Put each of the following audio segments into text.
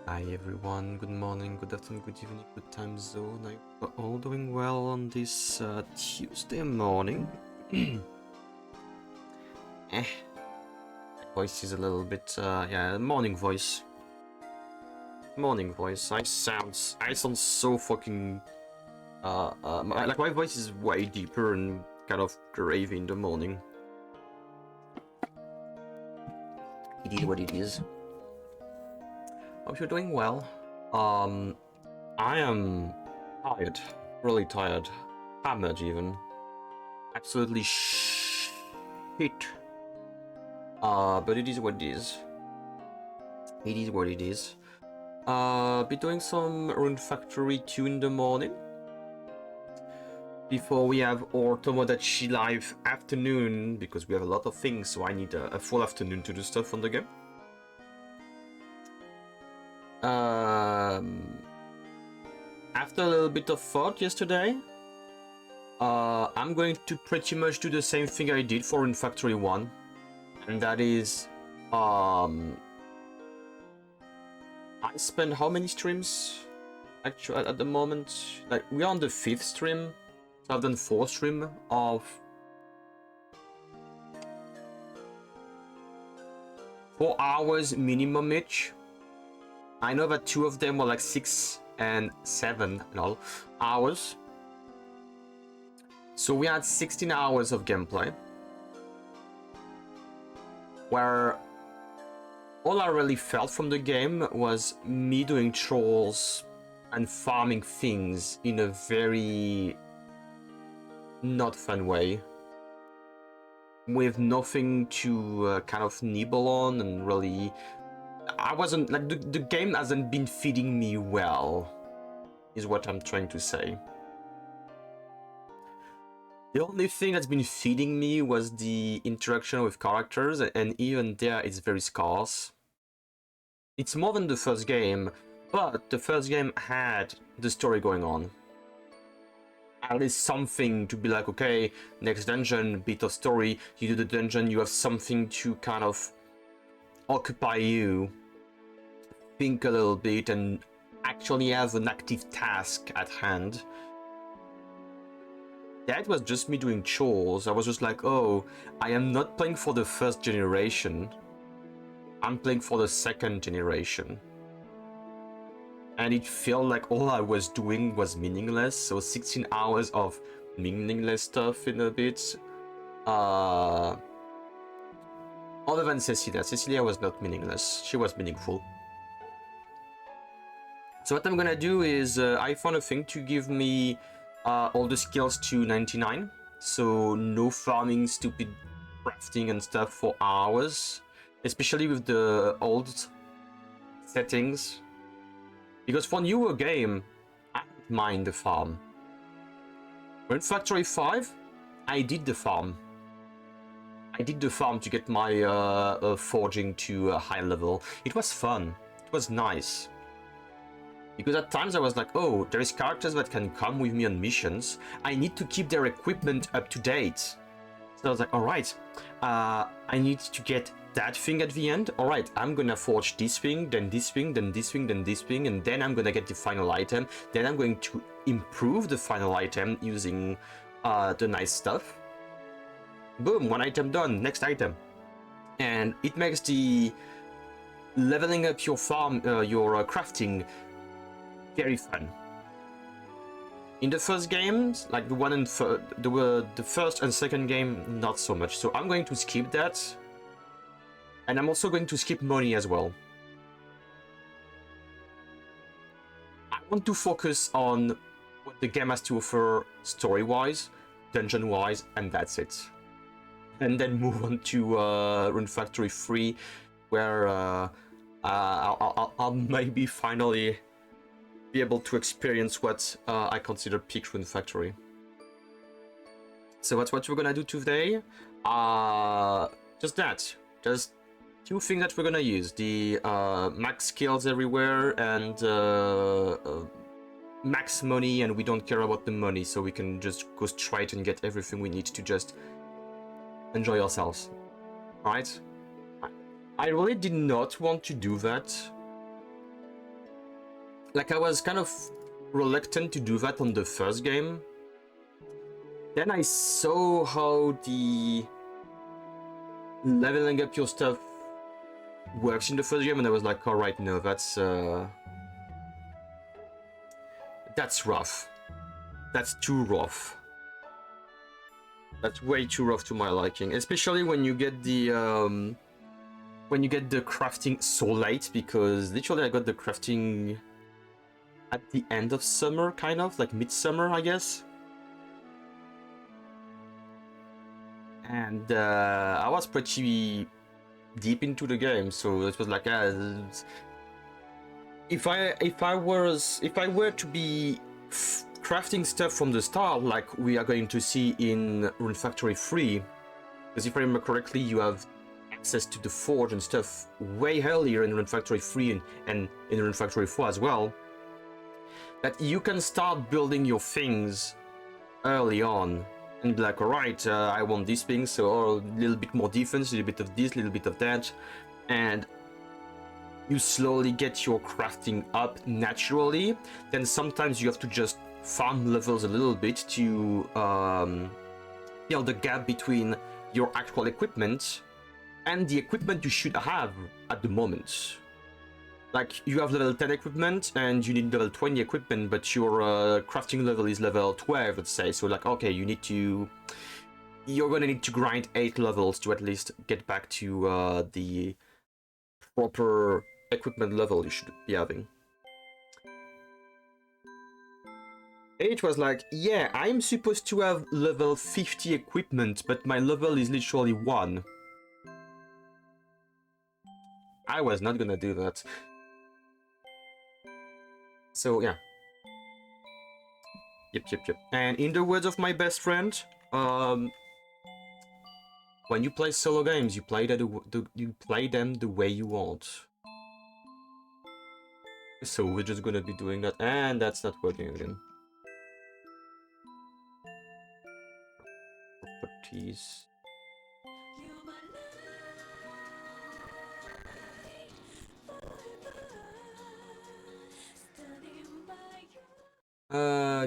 Hi everyone, good morning, good afternoon, good evening, good time zone. I hope you're all doing well on this Tuesday morning. My voice is a little bit, yeah, morning voice. Morning voice. I sound so fucking, my voice is way deeper and kind of grave in the morning. It is what it is. Hope you're doing well. I am tired, really tired, hammered even, absolutely shit. But it is what it is. It is what it is. Be doing some Rune Factory 2 in the morning. Before we have our Tomodachi Live afternoon, because we have a lot of things, so I need a full afternoon to do stuff on the game. After a little bit of thought yesterday, I'm going to pretty much do the same thing I did for Rune Factory 1, and that is, I spend how many streams? Actually, at the moment, like, we are on the 5th stream, so I've done 4 streams of 4 hours minimum each. I know that 2 of them were like 6 and 7 and all hours. So we had 16 hours of gameplay, where all I really felt from the game was me doing trolls and farming things in a very not fun way, with nothing to kind of nibble on, and really I wasn't like the game hasn't been feeding me well, is what I'm trying to say. The only thing that's been feeding me was the interaction with characters, and even there it's very scarce. It's more than the first game, but the first game had the story going on. At least something to be like, okay, next dungeon, bit of story, you do the dungeon, you have something to kind of occupy you, think a little bit, and actually have an active task at hand. That was just me doing chores. I was just like, oh, I am not playing for the first generation. I'm playing for the second generation. And it felt like all I was doing was meaningless. So 16 hours of meaningless stuff in a bit. Other than Cecilia. Cecilia was not meaningless. She was meaningful. So what I'm gonna do is, I found a thing to give me all the skills to 99. So no farming, stupid crafting and stuff for hours. Especially with the old settings. Because for newer game, I don't mind the farm. Rune Factory 5, I did the farm. I did the farm to get my forging to a high level. It was fun. It was nice. Because at times I was like, oh, there is characters that can come with me on missions. I need to keep their equipment up to date. So I was like, alright, I need to get that thing at the end. Alright, I'm gonna forge this thing, then this thing, then this thing, then this thing, and then I'm gonna get the final item. Then I'm going to improve the final item using the nice stuff. Boom, one item done, next item. And it makes the leveling up your farm, your crafting, very fun. In the first games, like the one and the first and second game, not so much. So I'm going to skip that, and I'm also going to skip money as well. I want to focus on what the game has to offer story-wise, dungeon-wise, and that's it. And then move on to Rune Factory 3, where I'll maybe finally be able to experience what I consider peak Rune Factory. So that's what we're gonna do today. Just that. Just 2 things that we're gonna use. The max skills everywhere and max money, and we don't care about the money, so we can just go straight and get everything we need to just enjoy ourselves. Right? I really did not want to do that like I was kind of reluctant to do that on the first game. Then I saw how the leveling up your stuff works in the first game, and I was like, all right, no, that's rough. That's too rough. That's way too rough to my liking, especially when you get the crafting so late, because literally I got the crafting at the end of summer, kind of like midsummer, I guess. And I was pretty deep into the game, so it was like, if I were to be crafting stuff from the start, like we are going to see in Rune Factory 3, because if I remember correctly, you have access to the forge and stuff way earlier in Rune Factory 3 and in Rune Factory 4 as well, that you can start building your things early on and be like, alright, I want these things, so a little bit more defense, a little bit of this, a little bit of that, and you slowly get your crafting up naturally. Then sometimes you have to just farm levels a little bit to the gap between your actual equipment and the equipment you should have at the moment. Like, you have level 10 equipment and you need level 20 equipment, but your crafting level is level 12, let's say. So like, okay, you're gonna need to grind 8 levels to at least get back to the proper equipment level you should be having. It was like, yeah, I'm supposed to have level 50 equipment, but my level is literally 1. I was not gonna do that. So yeah. Yep. And in the words of my best friend, when you play solo games, you play them the way you want. So we're just gonna be doing that, and that's not working again. Properties.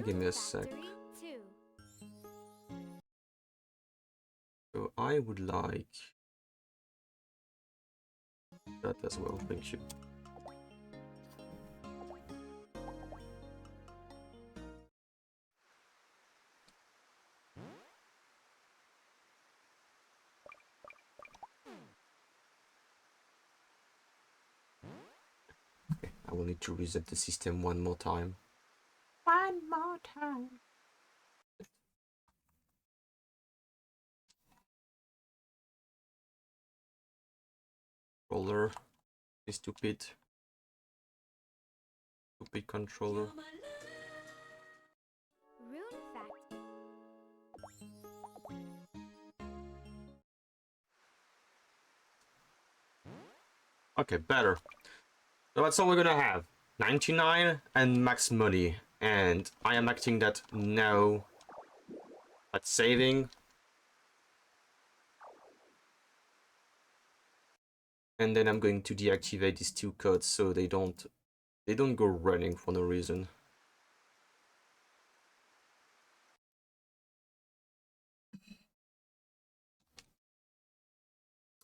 Give me a sec. So I would like that as well, thank you. Okay, I will need to reset the system one more time. One more time. Controller. Stupid controller. Okay, better. So that's all we're gonna have. 99 and max money. And I am acting that now. At saving. And then I'm going to deactivate these 2 codes so they don't go running for no reason.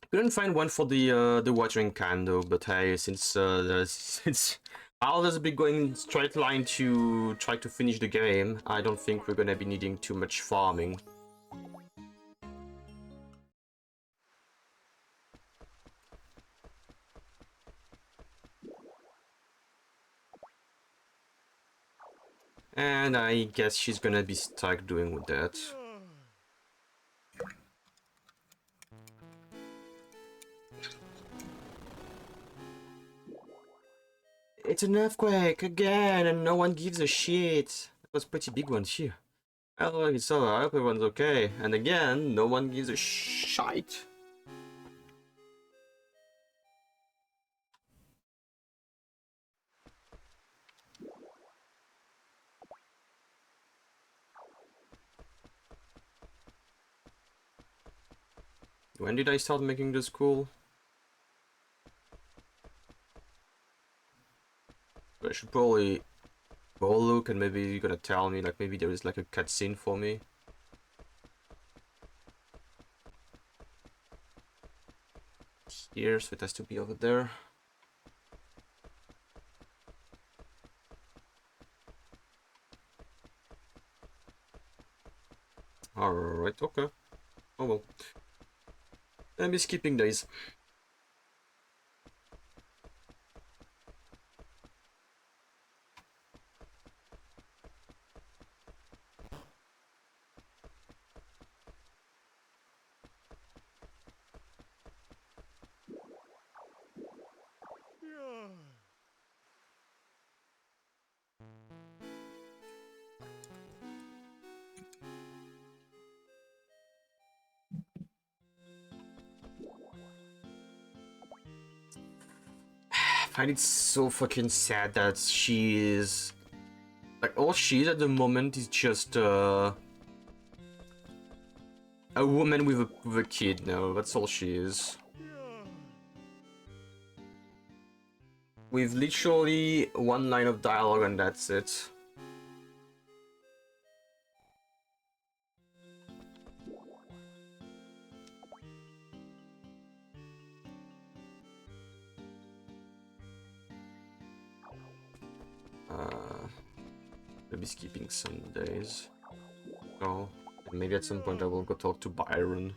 Couldn't find one for the watering can though, but hey, since I'll just be going straight line to try to finish the game, I don't think we're gonna be needing too much farming. And I guess she's gonna be stuck doing with that. It's an earthquake again, and no one gives a shit. That was a pretty big one too. Oh, so I hope everyone's okay. And again, no one gives a shite. When did I start making the school? should probably go look, and maybe you're gonna tell me, like, maybe there is like a cutscene for me. Here, so it has to be over there. Alright, okay. Oh well. Let me skipping days. I find it so fucking sad that she is... Like, all she is at the moment is just a woman with a kid now. That's all she is. With literally one line of dialogue and that's it. Maybe skipping some days. Oh, maybe at some point I will go talk to Byron.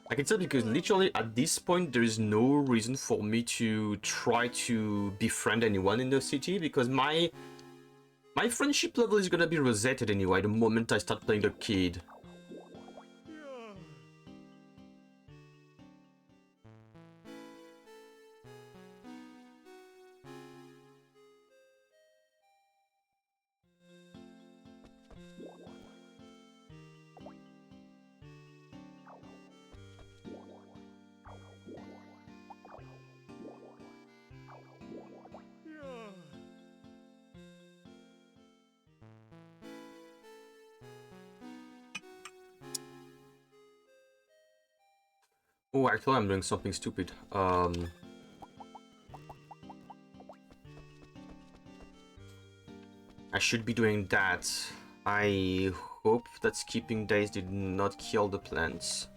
Like it's sad because literally at this point there is no reason for me to try to befriend anyone in the city because my friendship level is gonna be resetted anyway the moment I start playing the kid. Oh, actually I'm doing something stupid. I should be doing that. I hope that skipping days did not kill the plants.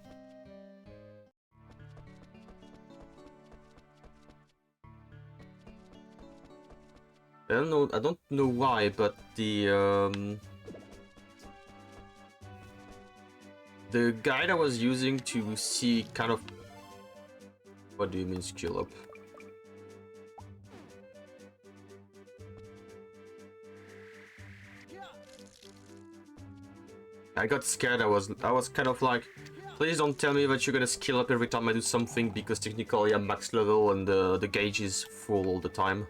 I don't know why, but the guide I was using to see kind of... What do you mean skill up? I got scared. I was kind of like, please don't tell me that you're gonna skill up every time I do something because technically I'm max level and the gauge is full all the time.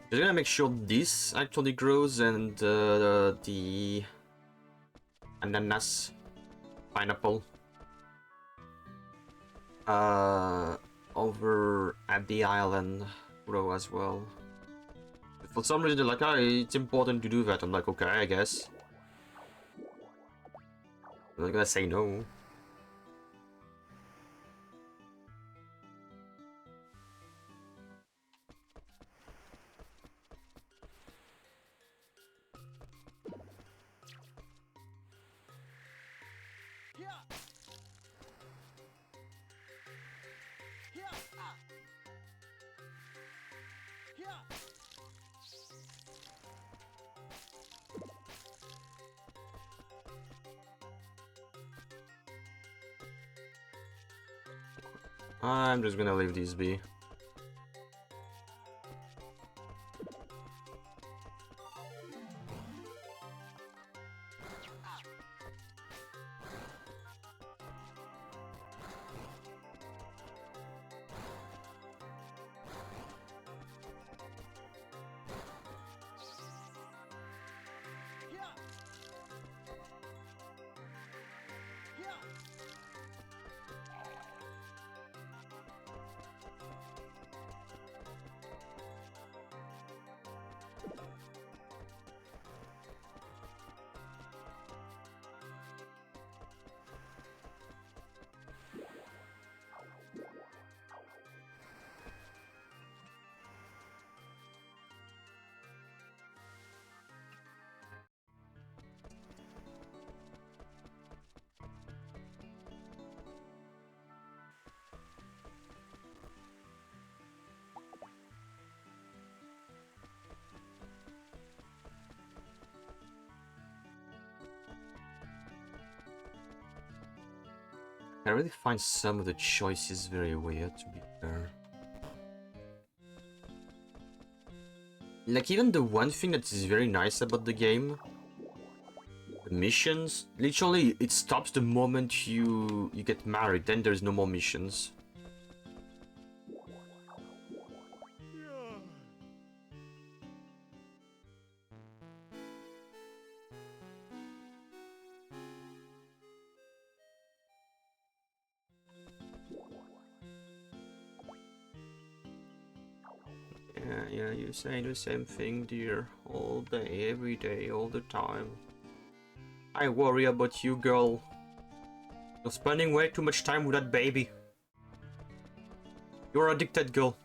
Just gonna make sure this actually grows and the ananas, pineapple, over at the island grow as well. For some reason they're like, oh, it's important to do that. I'm like, okay, I guess. I'm not gonna say no. I'm just gonna leave these be. I really find some of the choices very weird, to be fair. Like, even the one thing that is very nice about the game, the missions, literally, it stops the moment you get married, then there's no more missions. Yeah, you say the same thing, dear. All day, every day, all the time. I worry about you, girl. You're spending way too much time with that baby. You're addicted, girl.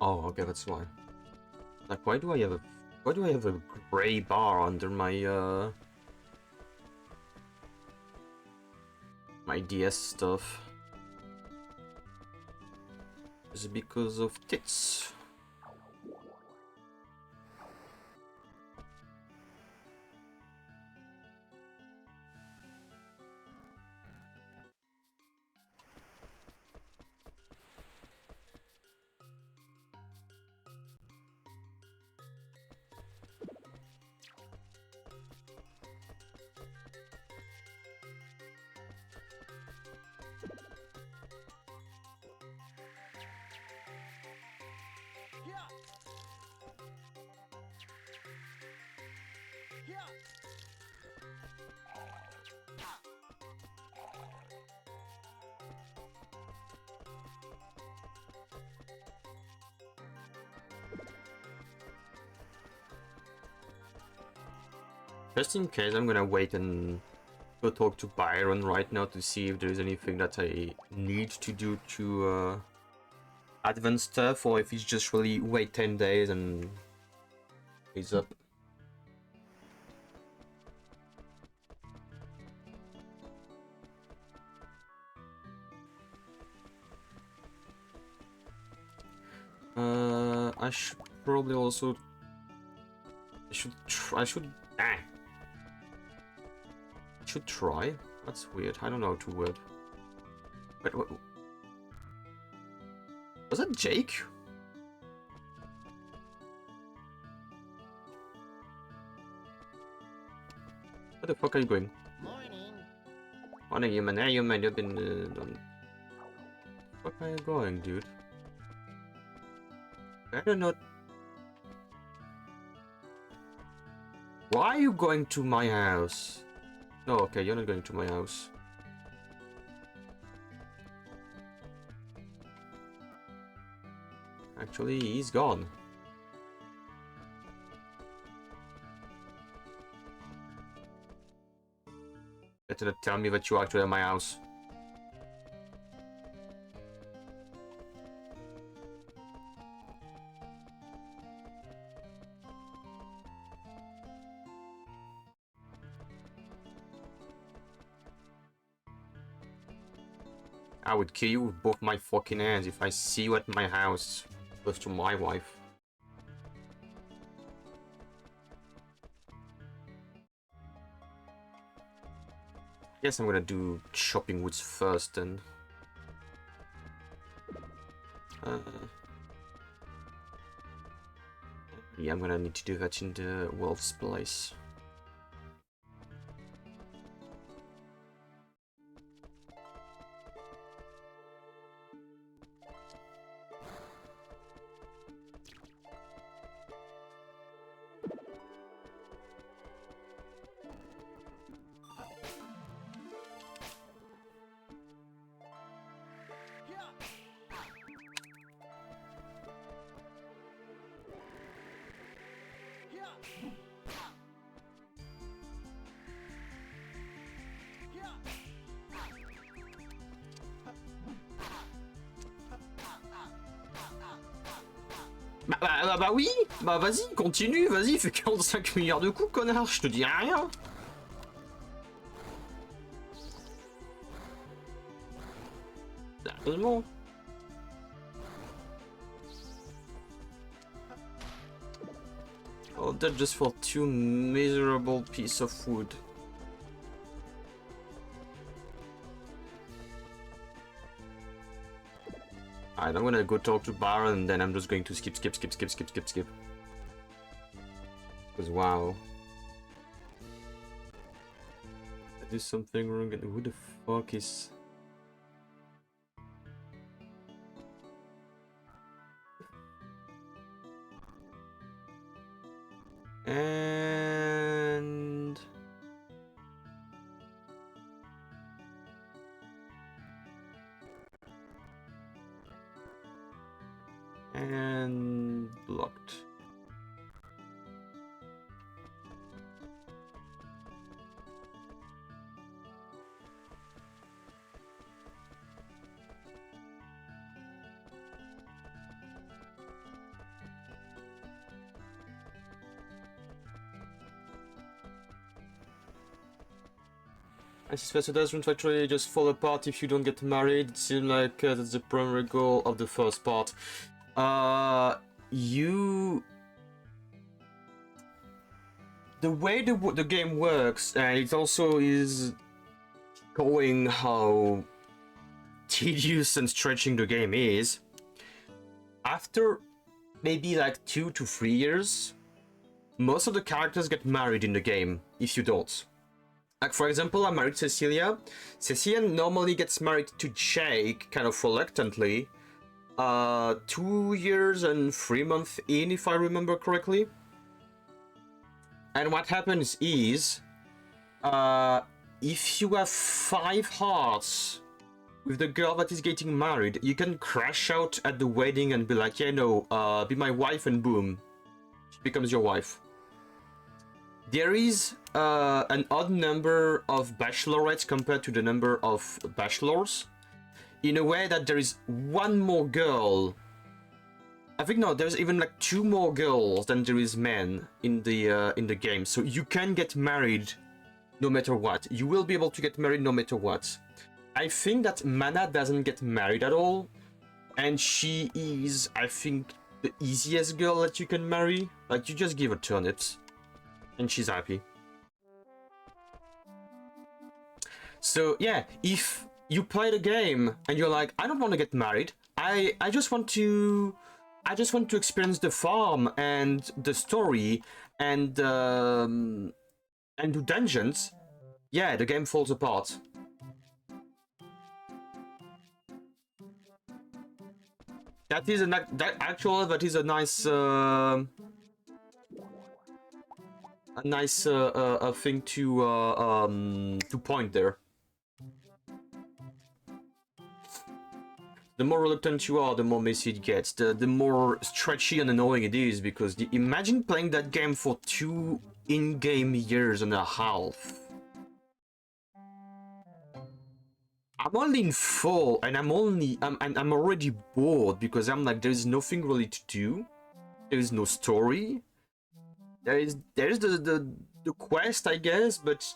Oh, okay, that's why. Like, why do I have a gray bar under my DS stuff? Is it because of tits? Just in case, I'm gonna wait and go talk to Byron right now to see if there's anything that I need to do to advance stuff, or if it's just really wait 10 days and he's up. I should probably also... I should try. That's weird. I don't know, too weird. Wait, what? Was that Jake? Where the fuck are you going? Morning. Morning, human. Hey, human, you've been done. Where are you going, dude? Better not. Why are you going to my house? No, okay, you're not going to my house. Actually, he's gone. Better not tell me that you're actually at my house. I would kill you with both my fucking hands if I see you at my house close to my wife. Guess I'm gonna do shopping woods first then. Yeah, I'm gonna need to do that in the wolf's place. Bah oui. Bah vas-y, continue, vas-y, fais 45 milliards de coups, connard, je te dis rien. Sérieusement. Oh, that just for 2 miserable piece of wood. Alright, I'm gonna go talk to Baron and then I'm just going to skip. Because wow. There's something wrong and who the fuck is... And... blocked. I suspect it doesn't actually just fall apart if you don't get married. It seems like that's the primary goal of the first part. The way the game works, and it also is showing how tedious and stretching the game is. After maybe like 2 to 3 years, most of the characters get married in the game, if you don't. Like, for example, I married Cecilia. Cecilia normally gets married to Jake, kind of reluctantly. 2 years and 3 months in, if I remember correctly. And what happens is, if you have 5 hearts with the girl that is getting married, you can crash out at the wedding and be like, yeah, no, be my wife, and boom, she becomes your wife. There is an odd number of bachelorettes compared to the number of bachelors, in a way that there is 1 more girl. I think no, there's even like 2 more girls than there is men in the game. So you can get married no matter what. You will be able to get married no matter what. I think that Mana doesn't get married at all, and she is, I think, the easiest girl that you can marry. Like, you just give her turnips and she's happy. So yeah, if you play the game and you're like, I don't want to get married, I just want to experience the farm and the story and do dungeons, yeah, the game falls apart. That is a nice thing to point there. The more reluctant you are, the more messy it gets. The more stretchy and annoying it is, because imagine playing that game for 2 in-game years and a half. I'm only in 4, and I'm already bored because I'm like, there is nothing really to do. There is no story. There's the quest, I guess, but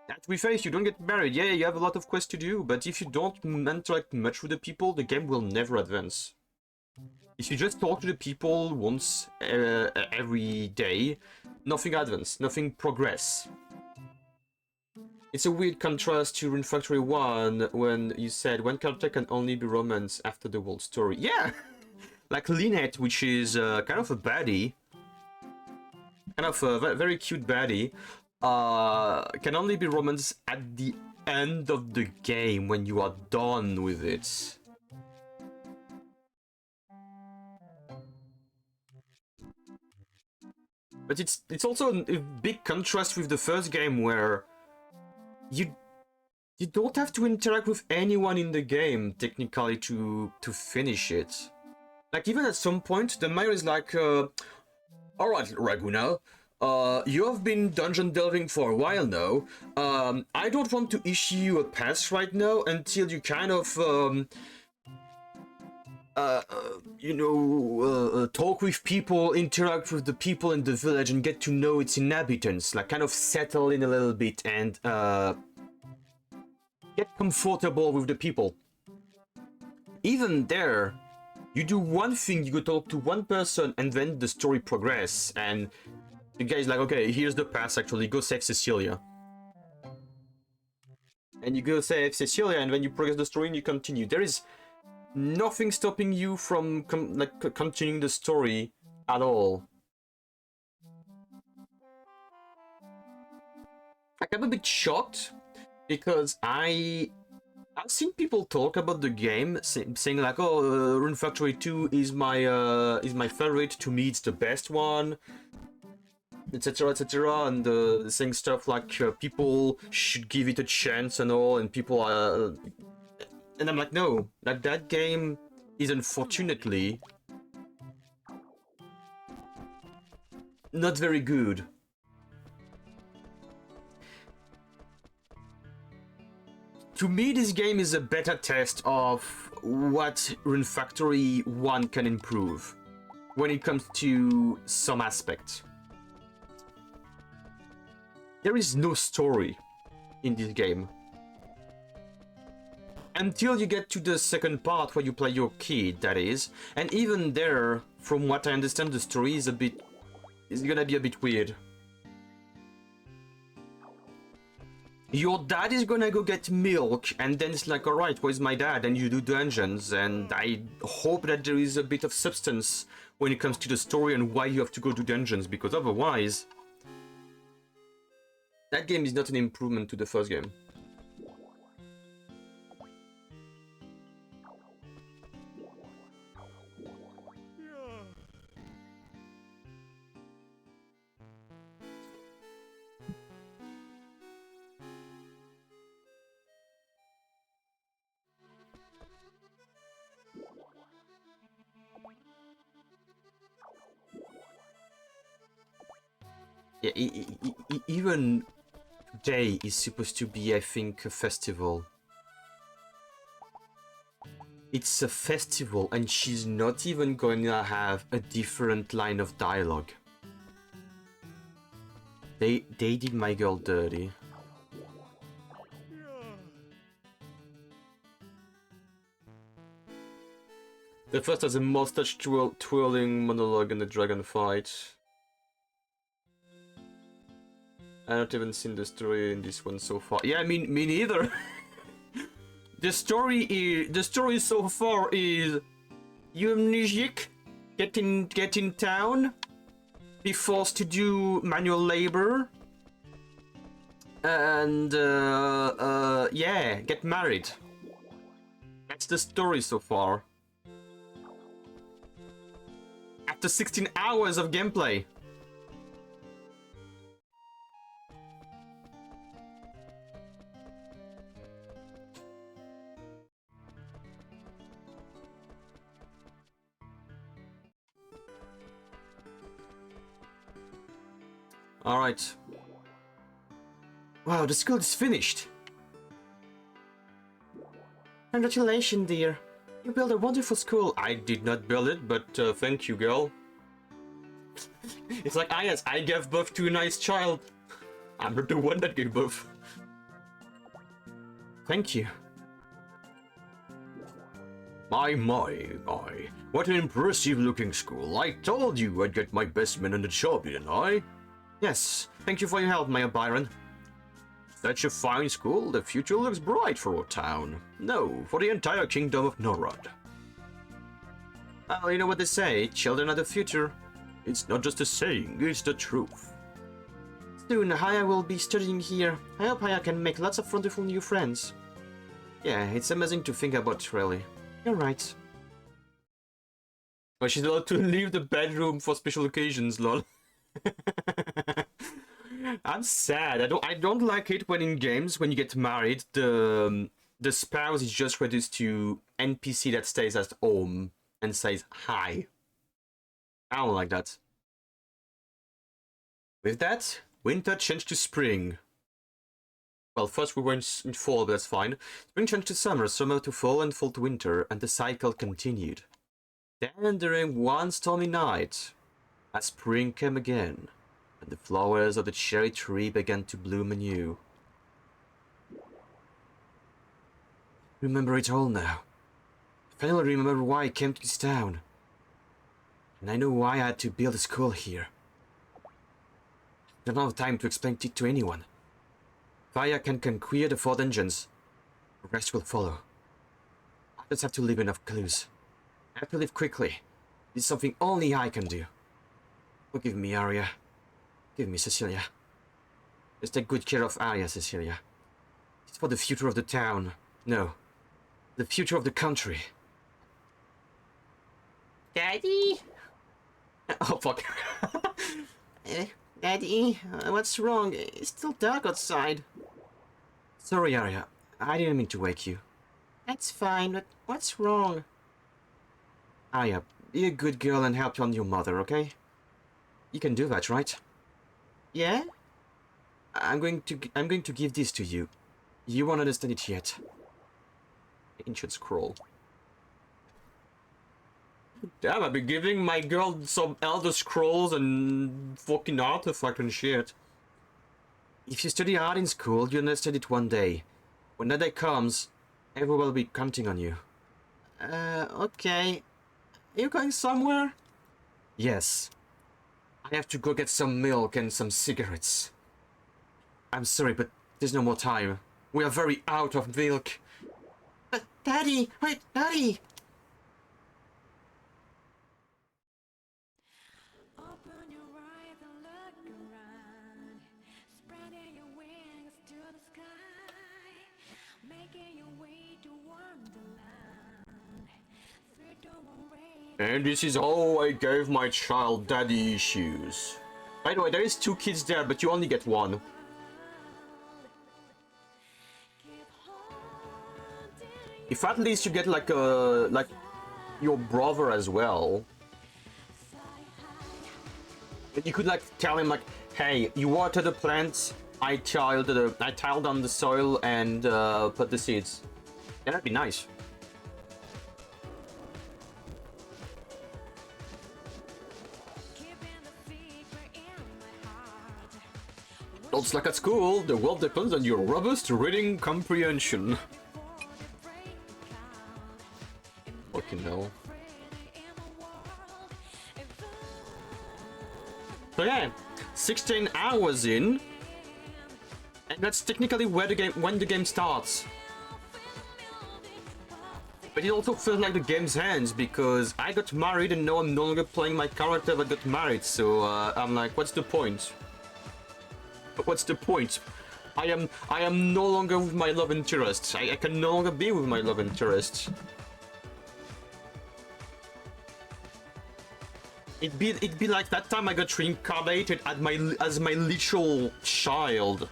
to be fair, if you don't get married, yeah, you have a lot of quests to do, but if you don't interact much with the people, the game will never advance. If you just talk to the people once every day, nothing advance, nothing progress. It's a weird contrast to Rune Factory 1 when you said one character can only be romance after the whole story. Yeah! Like Lynette, which is kind of a baddie. Kind of a very cute baddie. Can only be romance at the end of the game when you are done with it. But it's also a big contrast with the first game where you don't have to interact with anyone in the game technically to finish it. Like, even at some point the mayor is like, alright, Raguna, you have been dungeon delving for a while now. I don't want to issue you a pass right now until you kind of talk with people, interact with the people in the village and get to know its inhabitants, like kind of settle in a little bit and get comfortable with the people. Even there, you do one thing, you go talk to one person and then the story progresses and the guy's like, okay, here's the path actually, go save Cecilia. And you go save Cecilia and then you progress the story and you continue. There is nothing stopping you from continuing the story at all. Like, I'm a bit shocked because I've seen people talk about the game, saying like, "Oh, Rune Factory 2 is my favorite. To me, it's the best one," etc., etc., and saying stuff like people should give it a chance and all, and people are. And I'm like, no, like that game is unfortunately not very good. To me, this game is a beta test of what Rune Factory 1 can improve when it comes to some aspects. There is no story in this game. Until you get to the second part where you play your kid, that is. And even there, from what I understand, the story is gonna be a bit weird. Your dad is gonna go get milk, and then it's like, alright, where's my dad? And you do dungeons, and I hope that there is a bit of substance when it comes to the story and why you have to go to dungeons, because otherwise, that game is not an improvement to the first game. Yeah, even today is supposed to be, I think, a festival. It's a festival, and she's not even going to have a different line of dialogue. They did my girl dirty. The first has a mustache twirling monologue in the dragon fight. I haven't even seen the story in this one so far. Yeah, me neither. The story so far is you amnesiac, get in town, be forced to do manual labor, and yeah, get married. That's the story so far. After 16 hours of gameplay. Alright. Wow, the school is finished. Congratulations, dear. You built a wonderful school. I did not build it, but thank you, girl. It's like, ah yes, I gave birth to a nice child. I'm not the one that gave birth. Thank you. My. What an impressive looking school. I told you I'd get my best men on the job, didn't I? Yes, thank you for your help, Mayor Byron. Such a fine school, the future looks bright for our town. No, for the entire kingdom of Norod. Well, you know what they say, children are the future. It's not just a saying, it's the truth. Soon, Haya will be studying here. I hope Haya can make lots of wonderful new friends. Yeah, it's amazing to think about, really. You're right. Well, she's allowed to leave the bedroom for special occasions, lol. I'm sad. I don't like it when in games when you get married the spouse is just reduced to NPC that stays at home and says hi. I don't like that. With that, winter changed to spring. Well, first we were in fall, but that's fine. Spring changed to summer, summer to fall, and fall to winter, and the cycle continued. Then during one stormy night, as spring came again, and the flowers of the cherry tree began to bloom anew. Remember it all now. I finally remember why I came to this town. And I know why I had to build a school here. I don't have time to explain it to anyone. Fire can conquer the 4 dungeons. The rest will follow. I just have to leave enough clues. I have to leave quickly. This is something only I can do. Forgive me, Arya. Forgive me, Cecilia. Just take good care of Arya, Cecilia. It's for the future of the town. No. The future of the country. Daddy? Oh, fuck. Daddy, what's wrong? It's still dark outside. Sorry, Arya. I didn't mean to wake you. That's fine, but what's wrong? Arya, be a good girl and help on your mother, okay? You can do that, right? Yeah? I'm going to give this to you. You won't understand it yet. Ancient scroll. Damn, I've been giving my girl some Elder Scrolls and fucking artifact and shit. If you study hard in school, you'll understand it one day. When that day comes, everyone will be counting on you. Okay. Are you going somewhere? Yes. I have to go get some milk and some cigarettes. I'm sorry, but there's no more time. We are very out of milk. Daddy! Wait, Daddy! Open your eyes and look around, spreading your wings to the sky, making your way to Wonderland. And this is how I gave my child daddy issues. By the way, there is 2 kids there, but you only get 1. If at least you get like your brother as well. But you could like tell him like, hey, you water the plants, I tiled down the soil and put the seeds. Yeah, that'd be nice. It's like at school, the world depends on your robust reading comprehension. Fucking hell. So yeah, 16 hours in, and that's technically when the game starts. But it also feels like the game's ends because I got married and now I'm no longer playing my character that got married. So I'm like, what's the point? What's the point? I am no longer with my love interest. I can no longer be with my love interest. It'd be like that time I got reincarnated as my literal child,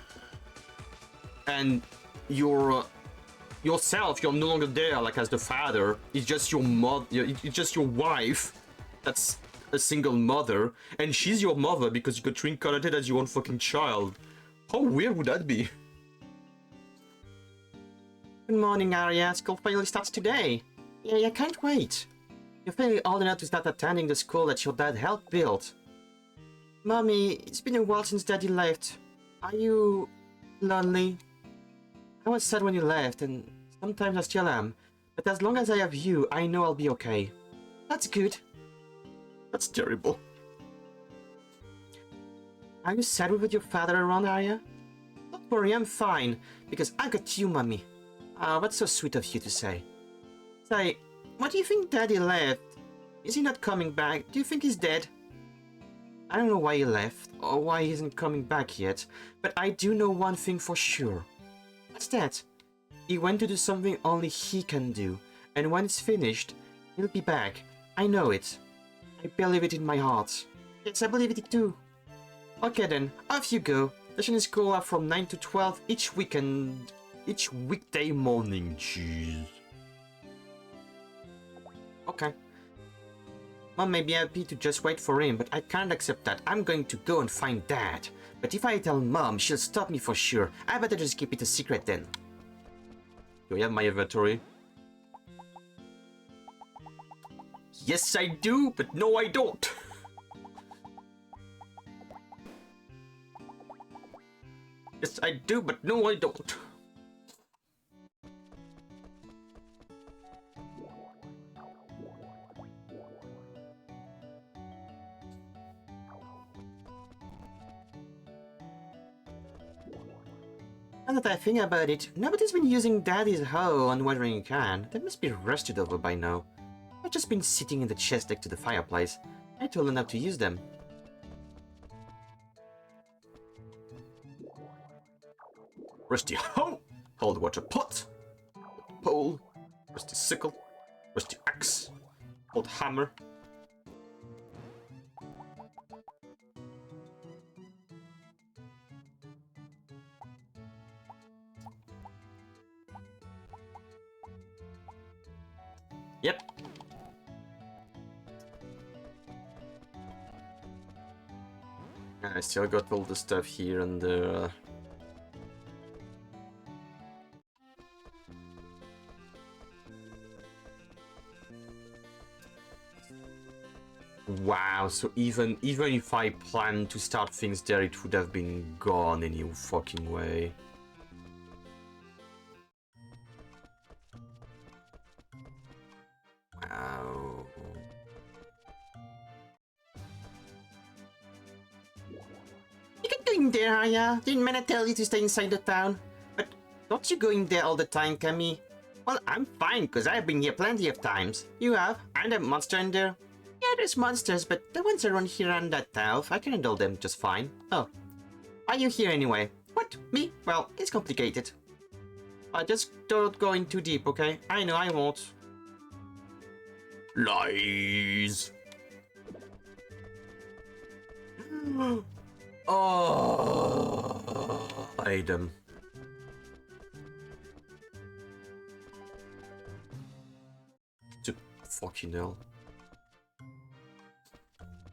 and yourself, you're no longer there like as the father. It's just your mother. It's just your wife. That's a single mother, and she's your mother because you got reincarnated as your own fucking child. How weird would that be? Good morning, Arya. School finally starts today. Yeah, I can't wait. You're finally old enough to start attending the school that your dad helped build. Mommy, it's been a while since Daddy left. Are you lonely? I was sad when you left, and sometimes I still am. But as long as I have you, I know I'll be okay. That's good. That's terrible. Are you sad with your father around, Arya? Don't worry, I'm fine, because I got you, Mommy. Ah, that's so sweet of you to say. Say, what do you think Daddy left? Is he not coming back? Do you think he's dead? I don't know why he left, or why he isn't coming back yet, but I do know one thing for sure. What's that? He went to do something only he can do, and when it's finished, he'll be back. I know it. I believe it in my heart. Yes, I believe it too. Okay then, off you go. Session in school are from 9 to 12 each weekday morning. Jeez. Okay. Mom may be happy to just wait for him, but I can't accept that. I'm going to go and find Dad. But if I tell Mom, she'll stop me for sure. I better just keep it a secret then. Do I have my inventory? Yes, I do, but no, I don't. Yes, I do, but no, I don't. Now that I think about it, nobody's been using Daddy's hoe on watering can. They must be rusted over by now. I've just been sitting in the chest next to the fireplace. I told them not to use them. Rusty hoe, cold water pot, pole, rusty sickle, rusty axe, old hammer. Yep. I still got all the stuff here and there. Wow, so even if I planned to start things there, it would have been gone any fucking way. Wow. You can go in there, are ya? Didn't mean to tell you to stay inside the town. But don't you go in there all the time, Cammy? Well, I'm fine, because I've been here plenty of times. You have? And a monster in there? Yeah, there's monsters, but the ones around here aren't that tough. I can handle them just fine. Oh. Are you here anyway? What? Me? Well, it's complicated. Just don't go in too deep, okay? I know I won't. Lies! Oh, Adam. Fucking hell.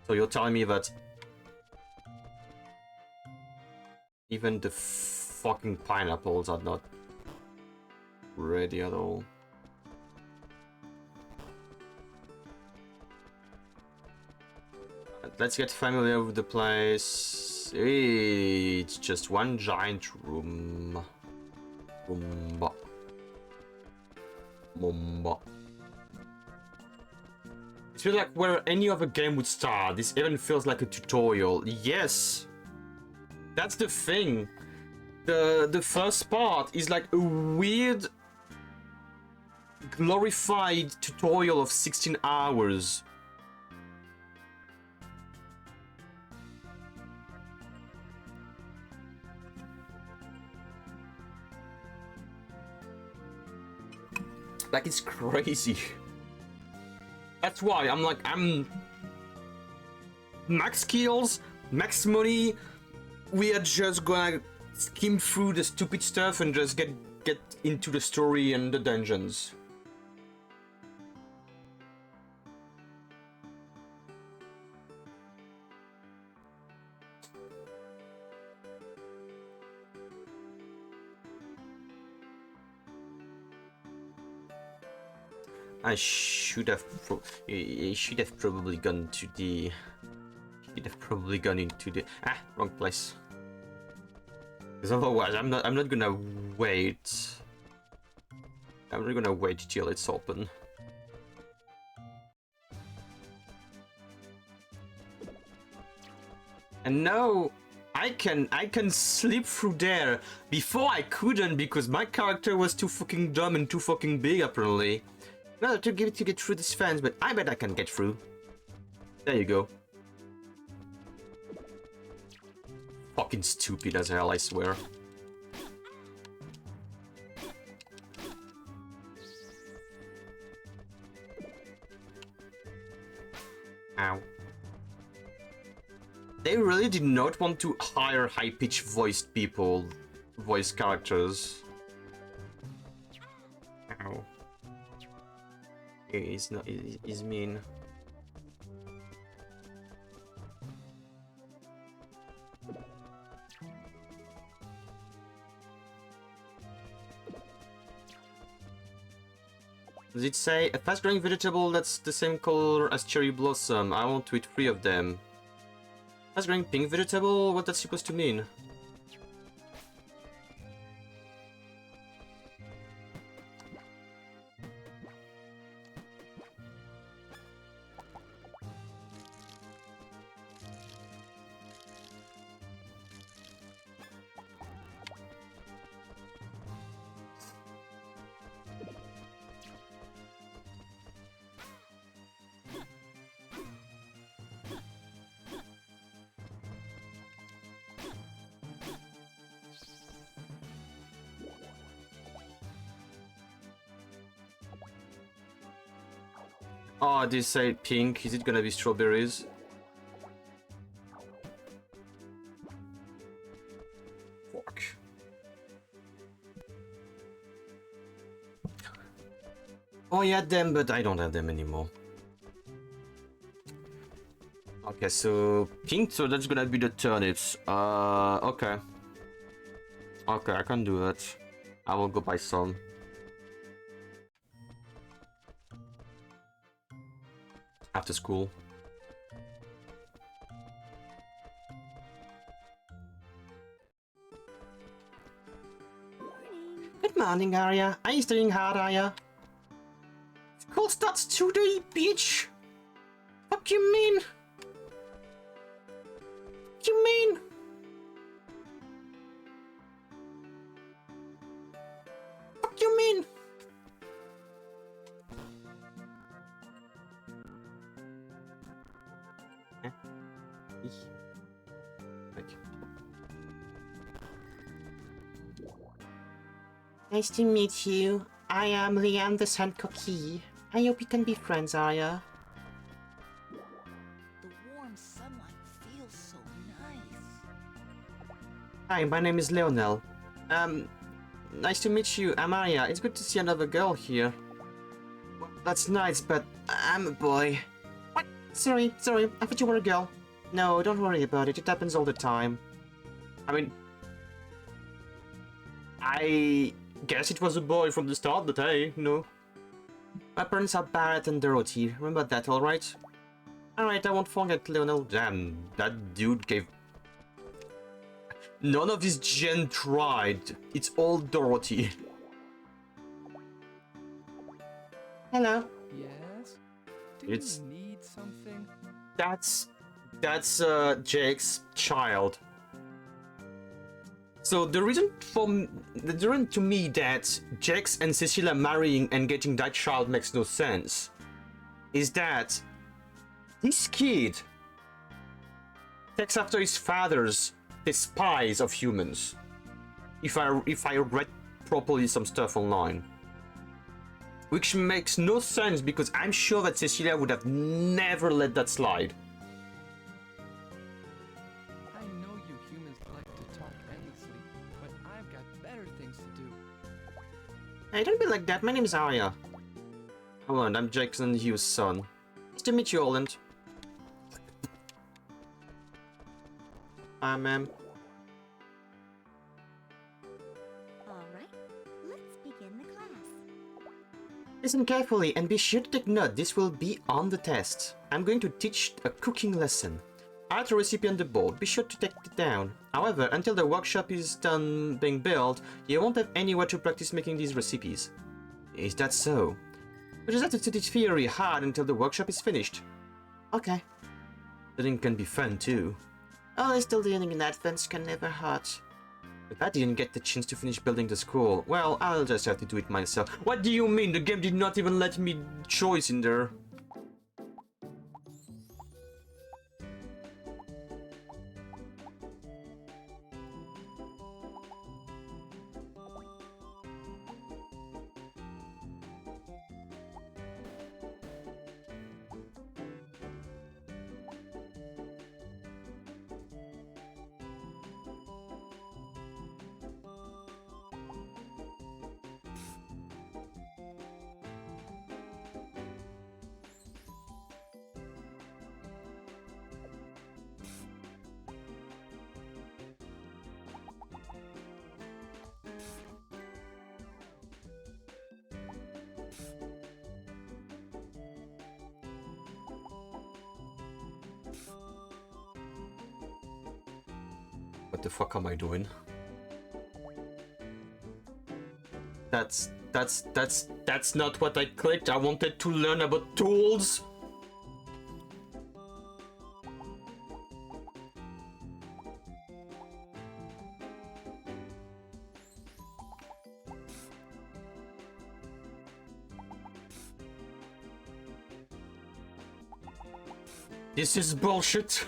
So you're telling me that even the fucking pineapples are not ready at all? Let's get familiar with the place. It's just one giant room. Boomba. Boomba. It feels like where any other game would start. This even feels like a tutorial. Yes! That's the thing. The first part is like a weird glorified tutorial of 16 hours. Like, it's crazy. That's why I'm max skills, max money. We are just gonna skim through the stupid stuff and just get into the story and the dungeons. I should have probably gone to the. Should have probably gone into the wrong place. Because otherwise, I'm not gonna wait. I'm not gonna wait till it's open. And now I can slip through there. Before I couldn't because my character was too fucking dumb and too fucking big apparently. No, to get through this fence, but I bet I can get through. There you go. Fucking stupid as hell, I swear. Ow. They really did not want to hire high-pitched voiced people, voice characters. Ow. He's not. He's mean. Does it say a fast-growing vegetable that's the same color as cherry blossom? I want to eat 3 of them. Fast-growing pink vegetable? What that's supposed to mean? Oh, they say pink. Is it gonna be strawberries? Fuck. Oh, yeah, them, but I don't have them anymore. Okay, so pink, so that's gonna be the turnips. Okay. Okay, I can do that. I will go buy some. After school. Good morning, Arya. Are you studying hard, Arya? School starts today, bitch! Fuck you mean? You mean? Fuck you mean? Nice to meet you. I am Liam the Sun Cookie. I hope we can be friends, Arya. The warm sunlight feels so nice. Hi, my name is Leonel. Nice to meet you. I'm Arya. It's good to see another girl here. Well, that's nice, but I'm a boy. What? Sorry. I thought you were a girl. No, don't worry about it. It happens all the time. I mean, I guess it was a boy from the start, but hey, no. My parents are Barrett and Dorothy. Remember that, alright? Alright, I won't forget, Leonel. Damn, that dude gave... None of his gen tried. It's all Dorothy. Hello. Yes? Do It's- you need something? That's Jake's child. So the reason to me that Jax and Cecilia marrying and getting that child makes no sense is that this kid takes after his father's despise of humans. If I read properly some stuff online. Which makes no sense because I'm sure that Cecilia would have never let that slide. I know you humans like to talk endlessly, but I've got better things to do. Hey, don't be like that. My name is Arya. Holland, I'm Jackson Hughes' son. Nice to meet you, Holland. Hi, ma'am. Alright, let's begin the class. Listen carefully and be sure to take note. This will be on the test. I'm going to teach a cooking lesson. Add a recipe on the board. Be sure to take it down. However, until the workshop is done being built, you won't have anywhere to practice making these recipes. Is that so? You just have to study theory hard until the workshop is finished. Okay. Studying can be fun too. Oh, still learning in advance can never hurt. If I didn't get the chance to finish building the school, well, I'll just have to do it myself. What do you mean? The game did not even let me choice in there. the fuck am I doing? That's not what I clicked. I wanted to learn about tools. This is bullshit.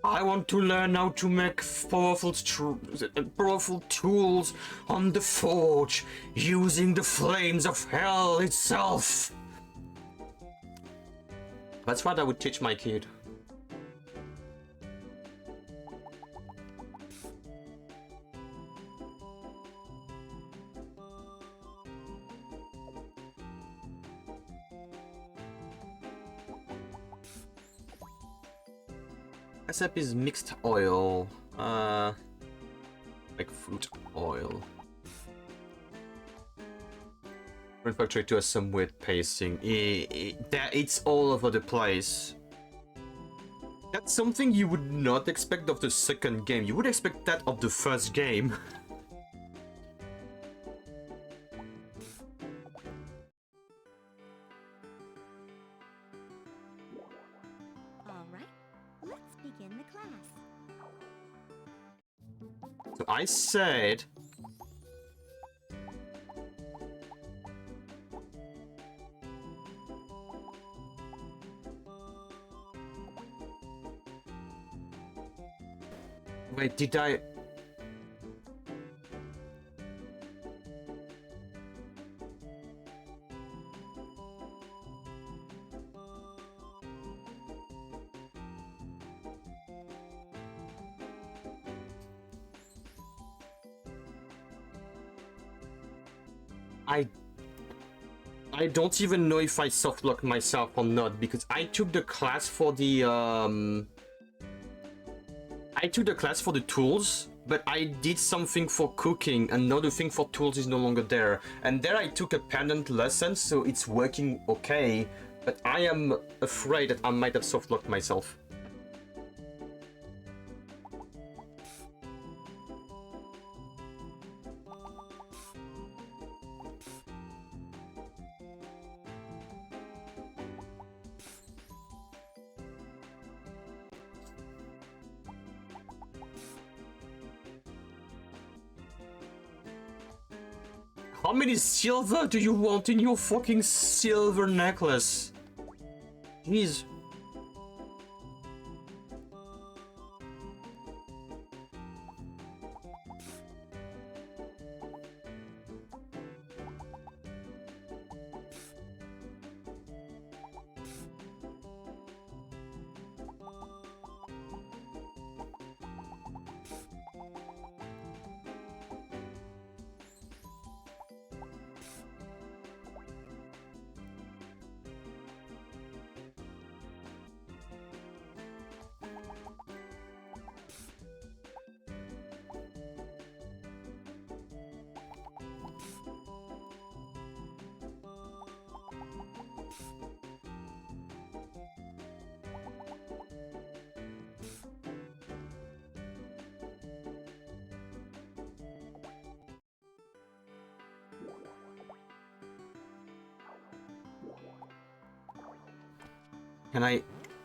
I want to learn how to make powerful tools on the forge using the flames of hell itself. That's what I would teach my kid. Recipe is mixed oil, like fruit oil. Manufacture to has some weird pasting. It's all over the place. That's something you would not expect of the second game. You would expect that of the first game. All right, let's begin the class. So I said... Wait, did I... I don't even know if I softlocked myself or not, because I took the class for the tools, but I did something for cooking, another thing for tools is no longer there. And there I took a pendant lesson, so it's working okay, but I am afraid that I might have softlocked myself. How many silver do you want in your fucking silver necklace? Jeez.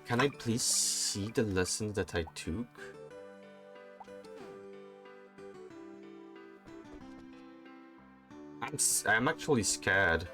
Can I please see the lessons that I took? I'm actually scared.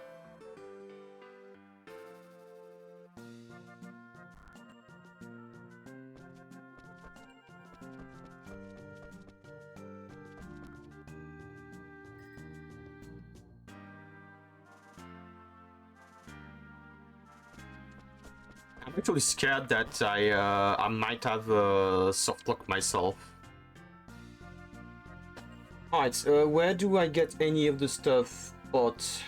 I'm actually scared that I might have softlocked myself. Alright, where do I get any of the stuff but...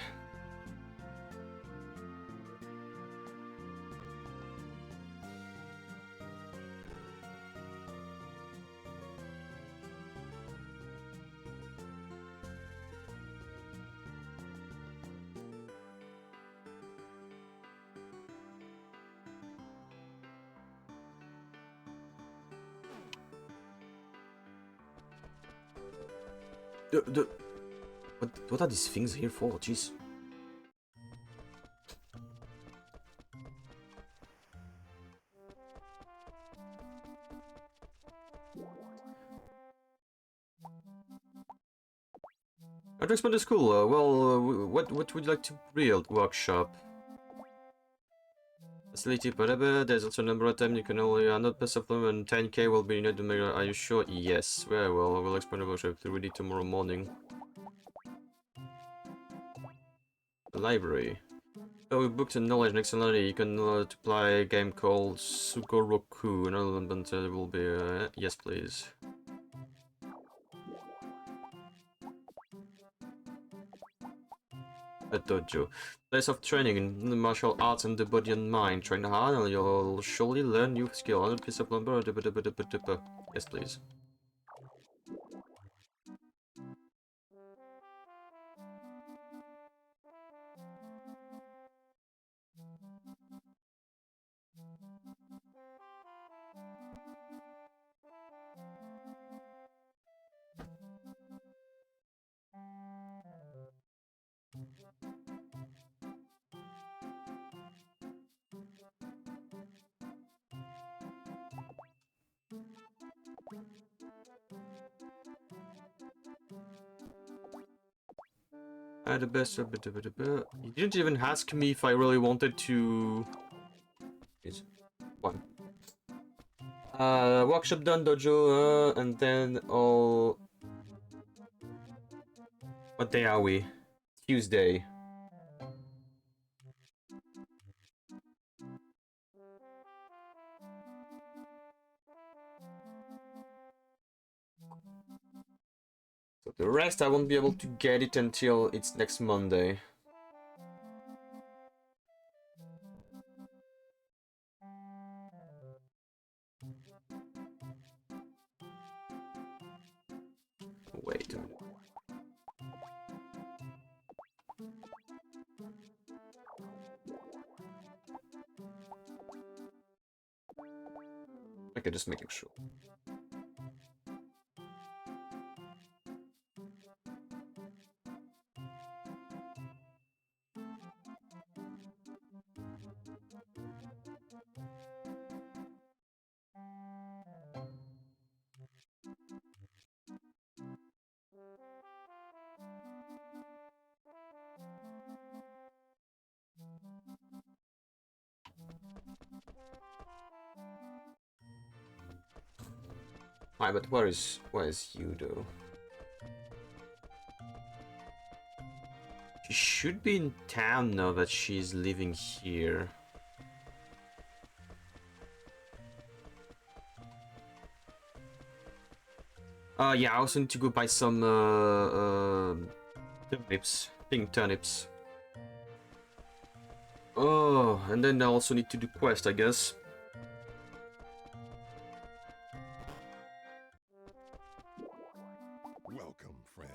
The what are these things here for? Jeez. How to expand the school? What would you like to build? Workshop. Facility, whatever. There's also a number of times you can only not pass up and 10k will be needed to make. Are you sure? Yes. Very well. I will expand the workshop to ready tomorrow morning. The library. Oh, with books and knowledge next to you can play a game called Sugoroku. Another one will be yes, please. A dojo. Place of training in the martial arts and the body and mind. Train hard and you'll surely learn new skill. 100 piece of lumber. Yes, please. The best. You didn't even ask me if I really wanted to. Is one. Workshop done, dojo, and then all. What day are we? Tuesday. So the rest I won't be able to get it until it's next Monday. Wait a minute. Okay, just making sure. Hi, but where is you though? She should be in town now that she's living here. Yeah, I also need to go buy some turnips, pink turnips. Oh, and then I also need to do quest, I guess. Welcome, friend.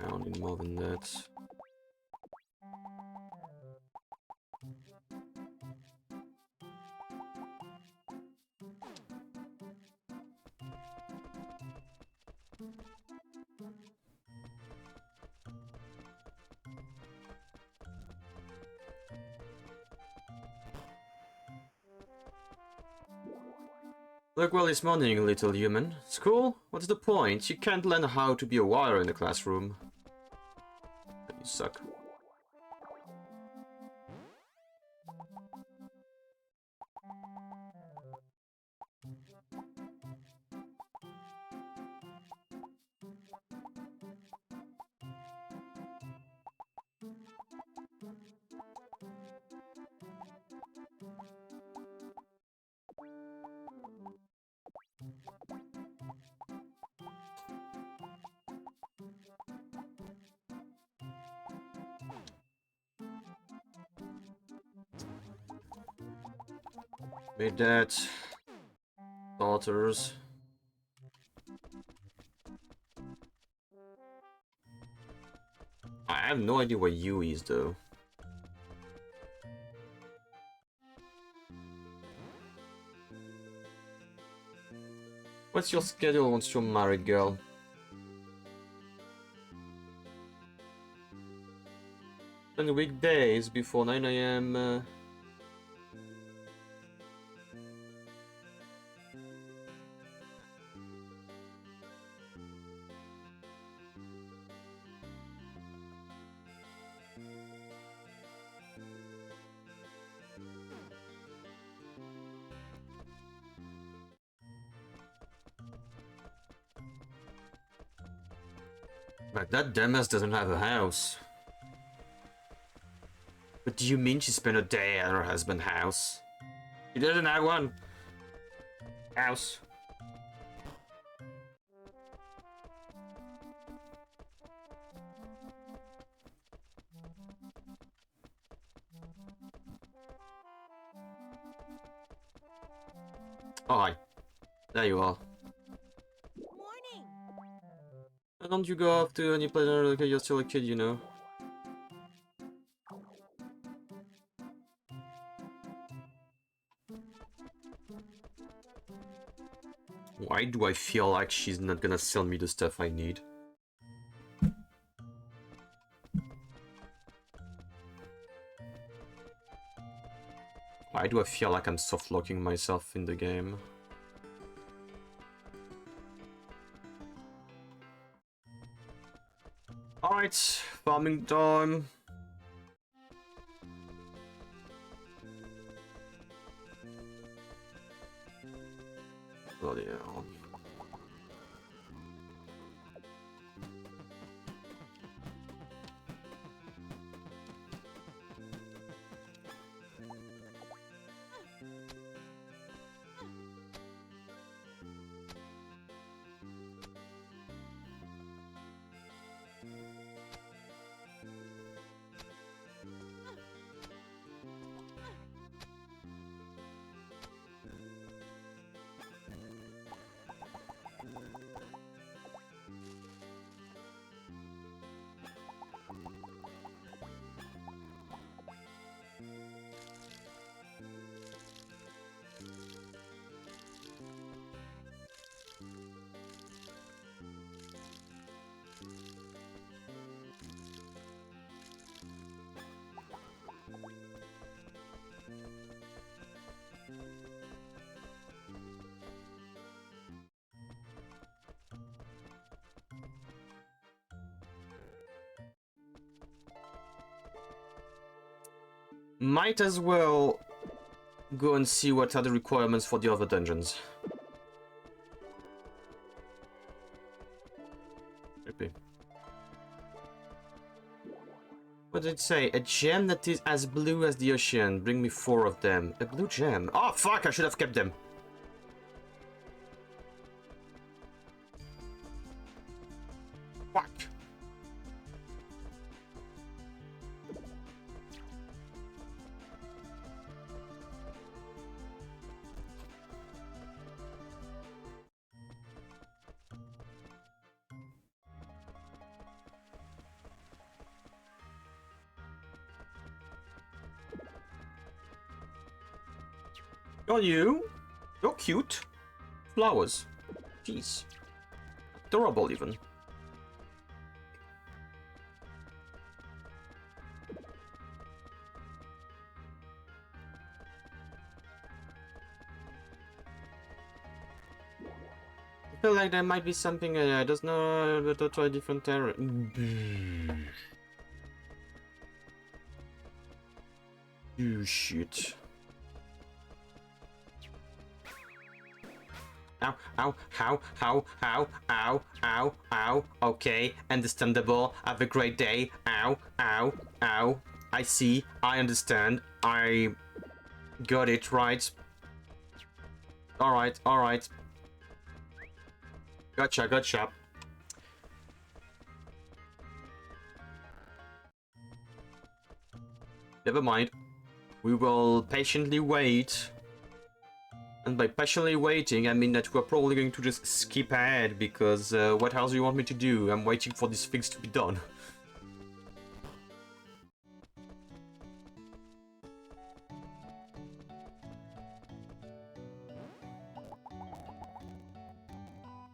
I don't need more than that. Look well this morning, little human. School? What's the point? You can't learn how to be a warrior in the classroom. You suck. Made that. Daughters. I have no idea where you is though. What's your schedule once you're married, girl? And weekdays before 9 AM. But that dumbass doesn't have a house. What do you mean she spent a day at her husband's house? She doesn't have one. House. Oh, hi. There you are. Morning. Why don't you go off to any pleasure? Okay, you're still a kid, you know. Why do I feel like she's not gonna sell me the stuff I need? Why do I feel like I'm soft-locking myself in the game? Alright, farming time. Bloody hell. Might as well go and see what are the requirements for the other dungeons. Creepy. What did it say? A gem that is as blue as the ocean. Bring me 4 of them. A blue gem. Oh fuck, I should have kept them. Fuck. Are you? You're cute. Flowers. Jeez. Adorable even. I feel like there might be something I don't know, but I'll try a different terror. You shit. Ow, ow, ow. Okay, understandable. Have a great day. Ow, ow, ow. I see, I understand. I got it right. Alright. Gotcha. Never mind. We will patiently wait. And by patiently waiting, I mean that we're probably going to just skip ahead, because what else do you want me to do? I'm waiting for these things to be done.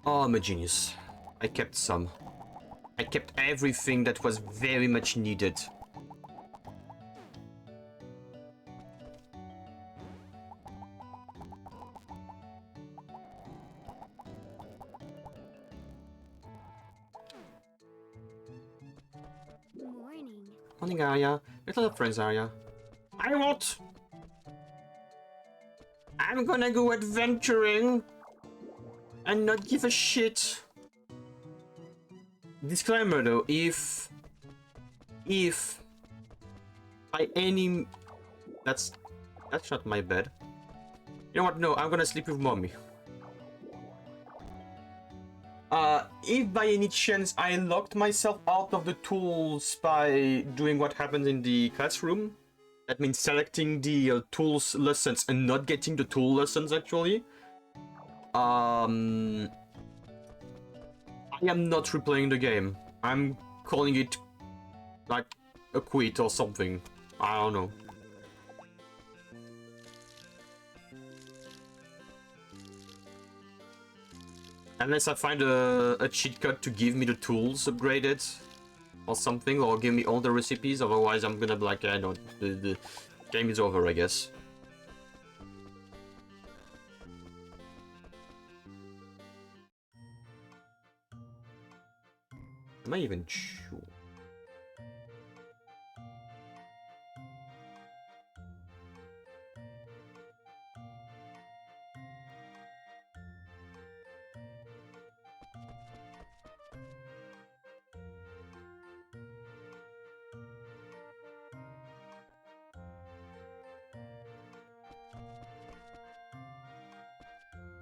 Oh, I'm a genius. I kept some. I kept everything that was very much needed. Morning. Morning, Arya. Little friends, Arya. I won't. I'm gonna go adventuring and not give a shit. Disclaimer though, if by any that's not my bed. You know what? No, I'm gonna sleep with mommy. If by any chance I locked myself out of the tools by doing what happened in the classroom, that means selecting the tools lessons and not getting the tool lessons actually. I am not replaying the game. I'm calling it like a quit or something. I don't know. Unless I find a cheat code to give me the tools upgraded or something, or give me all the recipes, otherwise I'm gonna be like, yeah, no, the game is over, I guess. Am I even sure?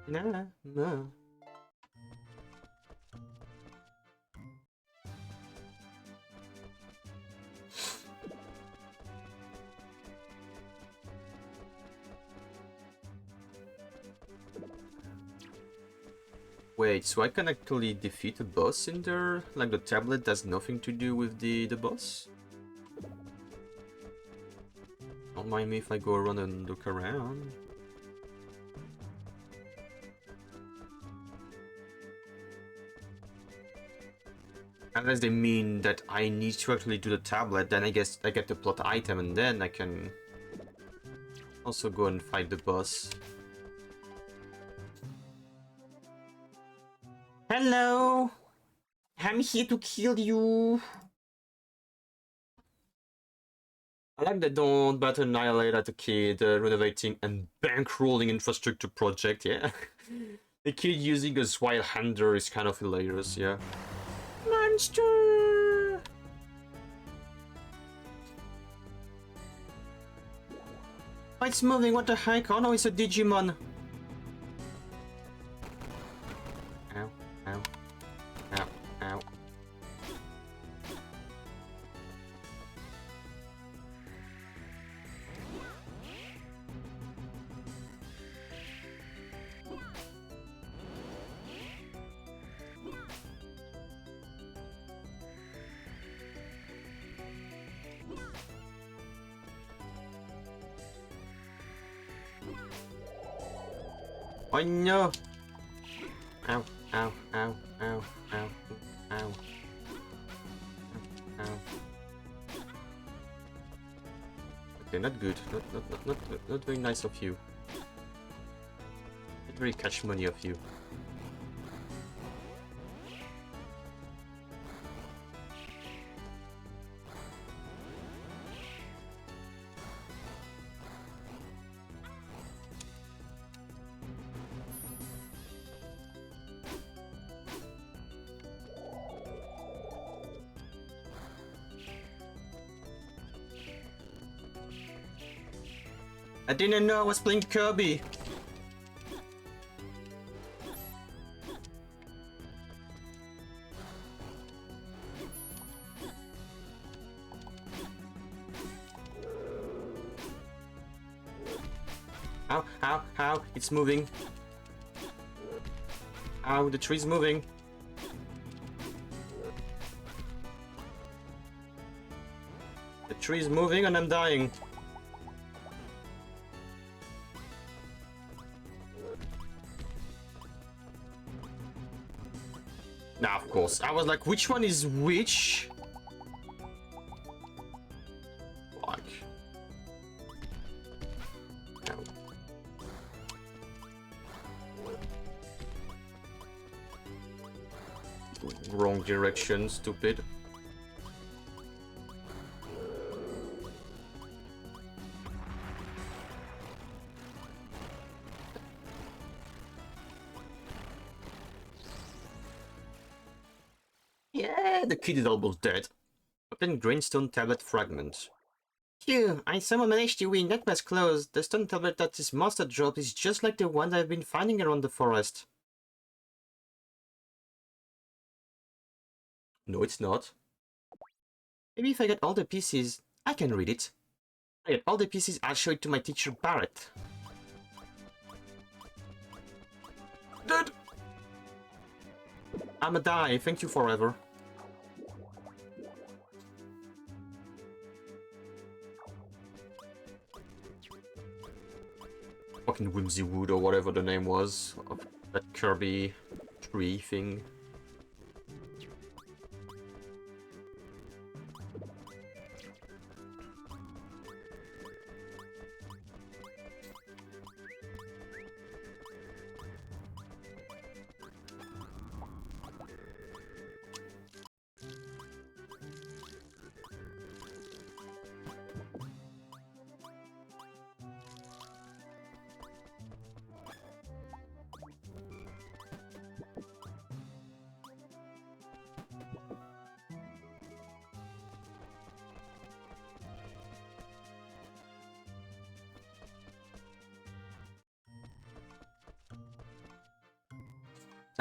Nah, no. Wait, so I can actually defeat a boss in there? Like the tablet has nothing to do with the boss? Don't mind me if I go around and look around. Unless they mean that I need to actually do the tablet, then I guess I get the plot item and then I can also go and fight the boss. Hello! I'm here to kill you! I like that don't but annihilate at a kid renovating and bankrolling infrastructure project, yeah? The kid using a wild hander is kind of hilarious, yeah. Monster! Oh, it's moving, what the heck? Oh no, it's a Digimon! Ow, ow, ow, ow. Oh no! Ow, ow, ow, ow, ow, ow. Ow. Okay, not good. Not very nice of you. Not very cash money of you. I didn't know I was playing Kirby. Ow, ow, ow, it's moving. Ow, the tree's moving. The tree's moving and I'm dying. Nah, of course. I was like, which one is which? Like... No. Wrong direction, stupid. Yeah, the kid is almost dead. Open greenstone tablet fragment. Phew, I somehow managed to win. That was close. The stone tablet that this monster dropped is just like the one I've been finding around the forest. No, it's not. Maybe if I get all the pieces, I can read it. If I get all the pieces, I'll show it to my teacher Barrett. Dead! I'ma die, thank you forever. Fucking Whimsy Wood or whatever the name was of that Kirby tree thing.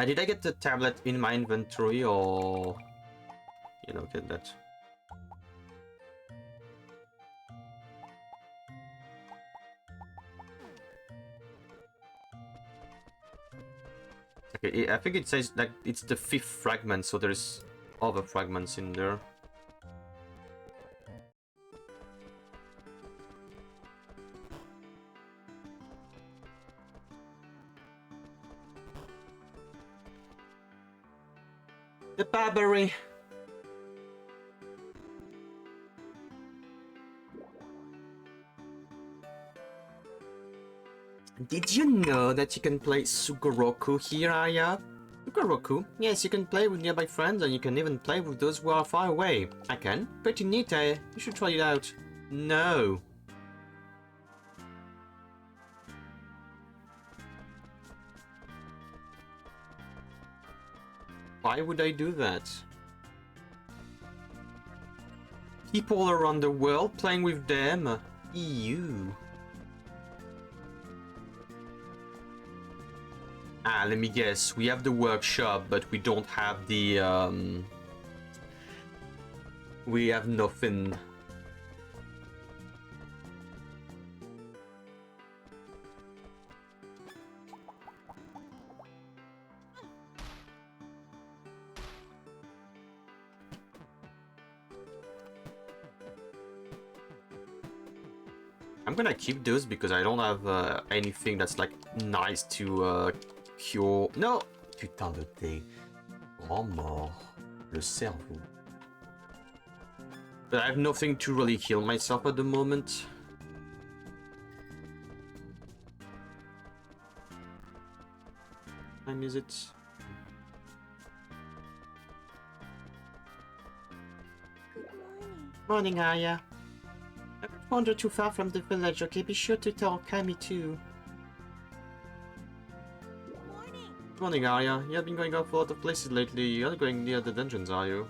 Did I get the tablet in my inventory or... You know, get that. Okay, I think it says like it's the 5th fragment, so there's other fragments in there. The Barbary. Did you know that you can play Sugoroku here, Aya? Sugoroku? Yes, you can play with nearby friends and you can even play with those who are far away. I can. Pretty neat, eh? You should try it out. No. Why would I do that? People around the world playing with them? Ew. Ah, let me guess. We have the workshop, but we don't have the, we have nothing. I'm gonna keep those because I don't have anything that's like nice to cure. No! Putain de thé. Grand mort. Le cerveau. But I have nothing to really heal myself at the moment. What time is it? Good morning. Morning, Aya. I don't wander too far from the village, okay? Be sure to tell Kami too. Morning. Morning, Arya. You have been going off a lot of places lately. You're not going near the dungeons, are you?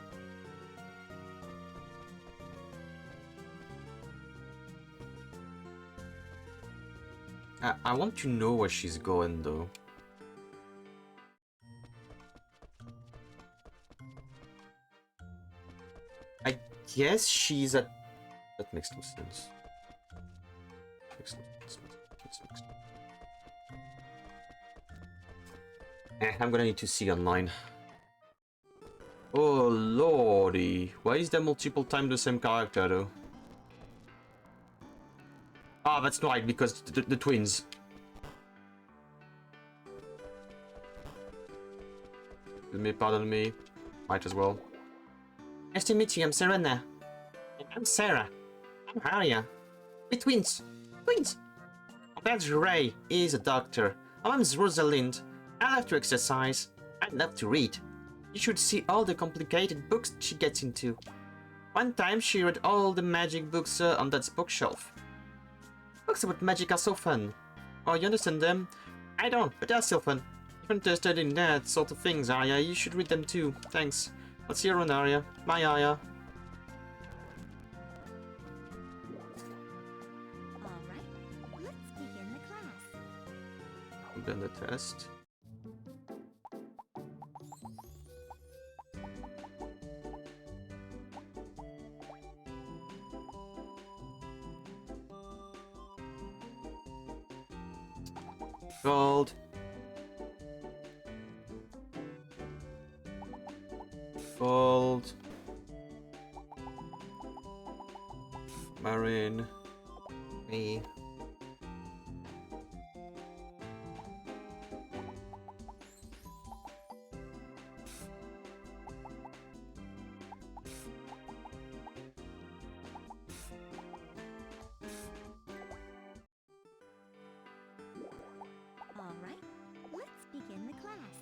I want to know where she's going, though. I guess she's at... That makes no sense. Makes no sense. Makes no sense. I'm gonna need to see online. Oh lordy. Why is there multiple times the same character though? Ah, that's right, because the twins. Pardon me. Might as well. Nice to meet you, I'm Serena. And I'm Sarah. I'm Harya. We're twins. Twins! My dad's Ray. He's a doctor. My mom's Rosalind. I love to exercise. I love to read. You should see all the complicated books she gets into. One time she read all the magic books on Dad's bookshelf. Books about magic are so fun. Oh, you understand them? I don't, but they're still fun. If you're interested in that sort of things, Arya, you should read them too. Thanks. I'll see you around, Arya. Bye, Arya. Alright, let's begin the class. We've done the test. Gold. Gold. Marine. Me. Alright, let's begin the class.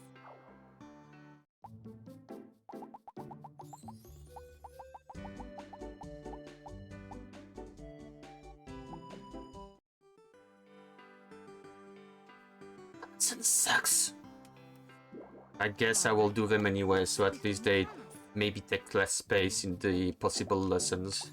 That sucks. I guess I will do them anyway, so at least they maybe take less space in the possible lessons.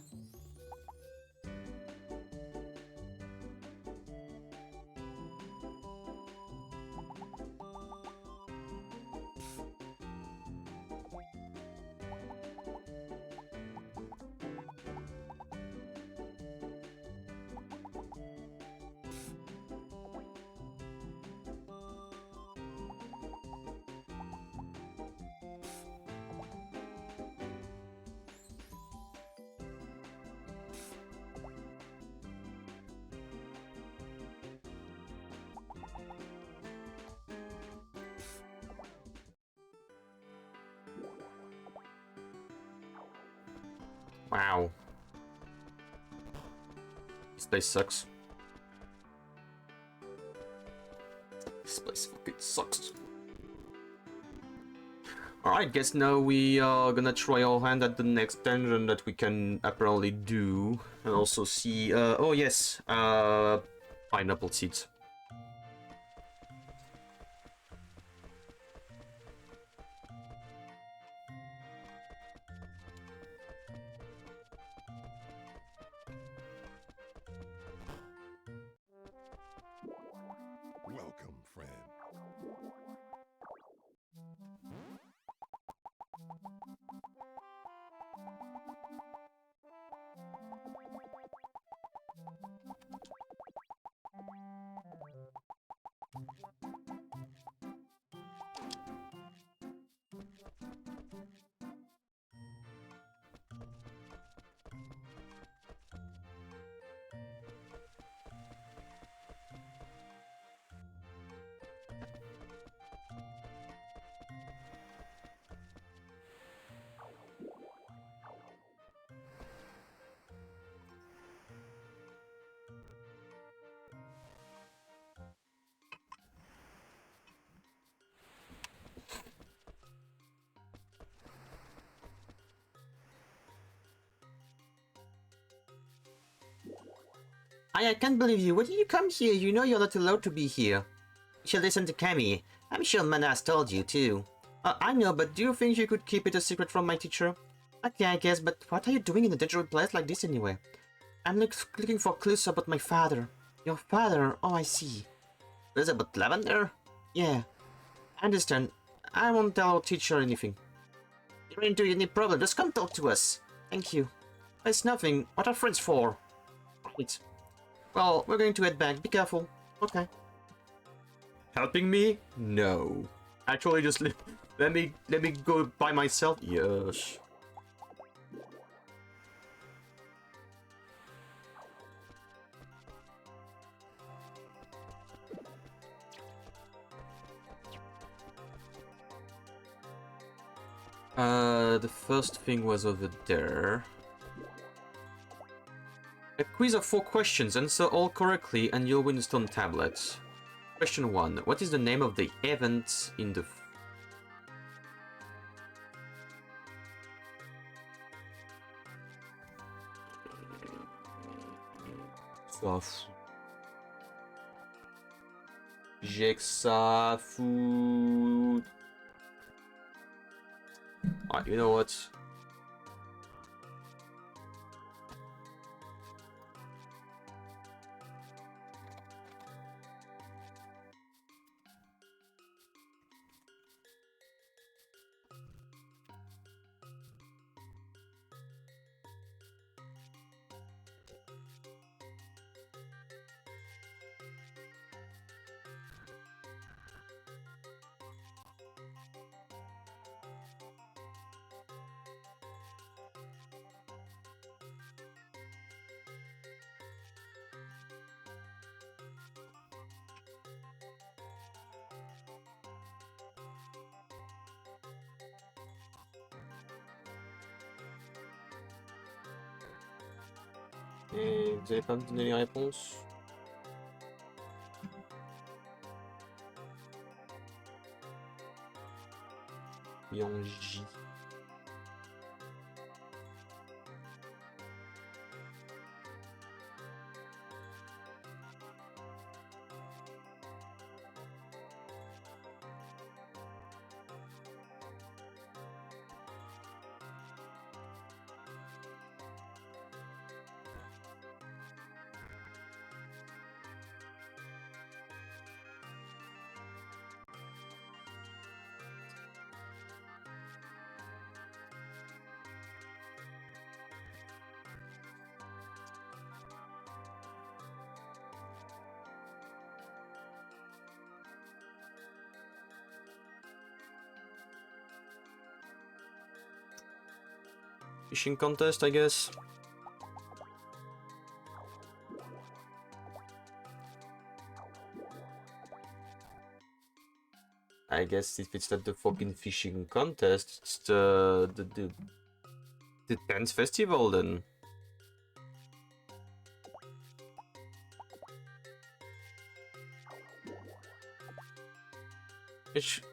Wow. This place sucks. This place fucking sucks. Alright, guess now we are gonna try our hand at the next dungeon that we can apparently do. And also see, oh yes, pineapple seeds. Welcome, friend. I can't believe you. Why did you come here? You know you're not allowed to be here. You should listen to Cammy. I'm sure Manas told you too. I know, but do you think you could keep it a secret from my teacher? Okay, I guess, but what are you doing in a dangerous place like this anyway? I'm looking for clues about my father. Your father? Oh, I see. Clues about Lavender? Yeah. I understand. I won't tell our teacher anything. If you're into any problem, just come talk to us. Thank you. It's nothing. What are friends for? Right. Well, we're going to head back. Be careful. Okay. Helping me? No. Actually, just let me go by myself. Yes. The first thing was over there. A quiz of 4 questions. Answer all correctly and you'll win a stone tablet. Question 1. What is the name of the event in the... Jigsaw food. Alright, you know what? Et vous avez pas me donné les réponses? Et en J. Fishing contest, I guess. I guess if it's not the fucking fishing contest, it's the dance festival then.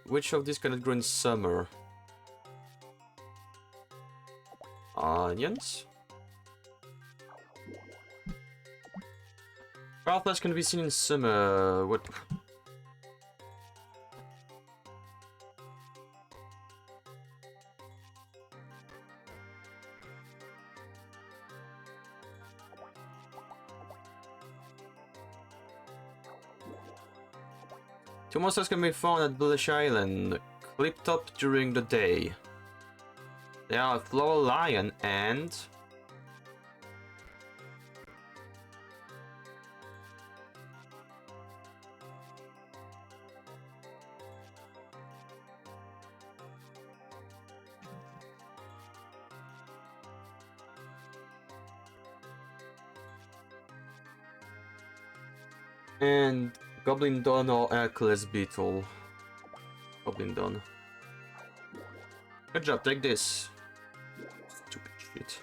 Which of these cannot grow in summer? Onions? Alphas can be seen in summer. What? Two monsters can be found at Bullish Island, clipped up during the day. They are a floral lion and... and Goblin Dawn or Hercules Beetle. Goblin Dawn. Good job, take this. Stupid shit.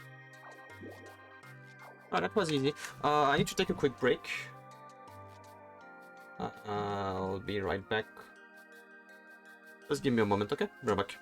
Oh, that was easy. I need to take a quick break. I'll be right back. Just give me a moment, okay? Be right back.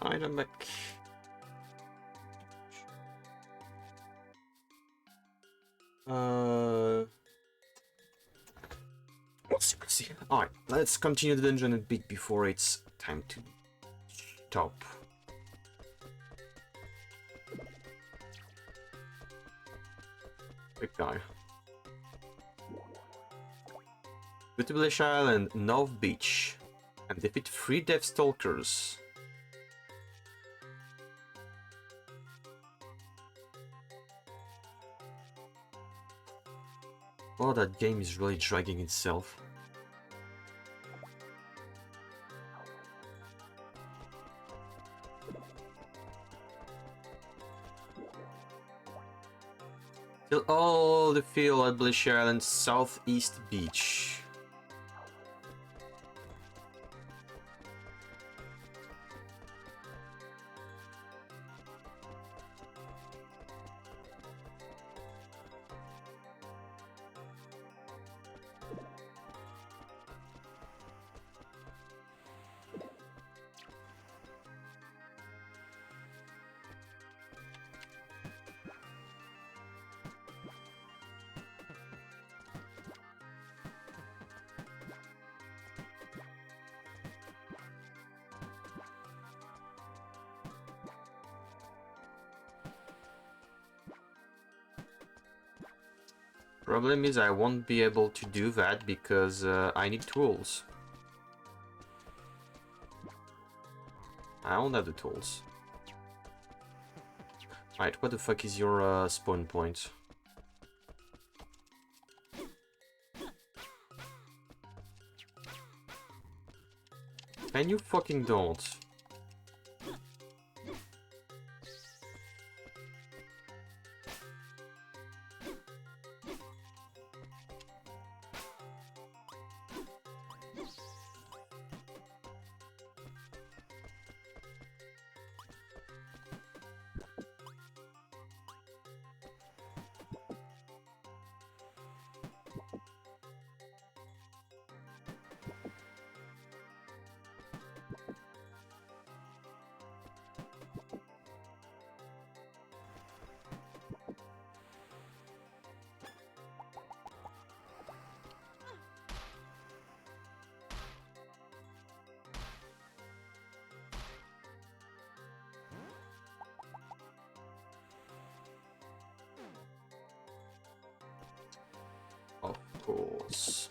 Alright, I'm back. Let's see. Alright, let's continue the dungeon a bit before it's time to stop. Big guy. Butterblish Island, North Beach. And defeat 3 Death Stalkers. Oh, that game is really dragging itself. Kill all the field at Blish Island Southeast Beach. Problem is I won't be able to do that because I need tools. I don't have the tools. Right, what the fuck is your spawn point? And you fucking don't. Of course.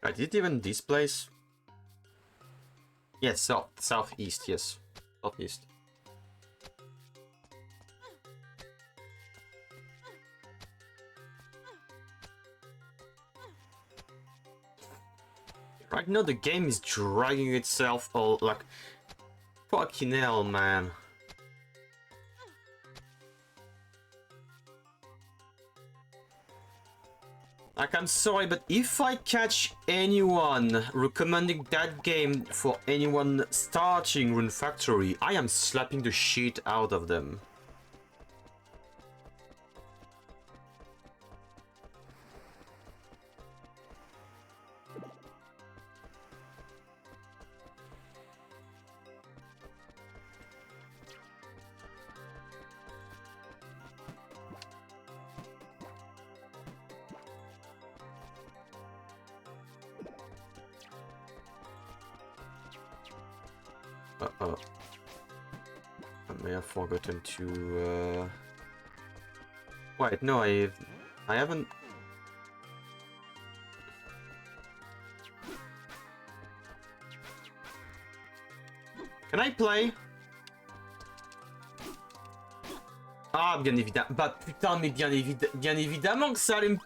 I did even this place? Yes, southeast, yes. Southeast. Right now the game is dragging itself all like fucking hell, man. Like, I'm sorry, but if I catch anyone recommending that game for anyone starting Rune Factory, I am slapping the shit out of them. Uh-oh. I may have forgotten to, Wait, no, I haven't... Can I play? Ah, bien évidemment. Bah putain, mais bien évidemment que ça allait me...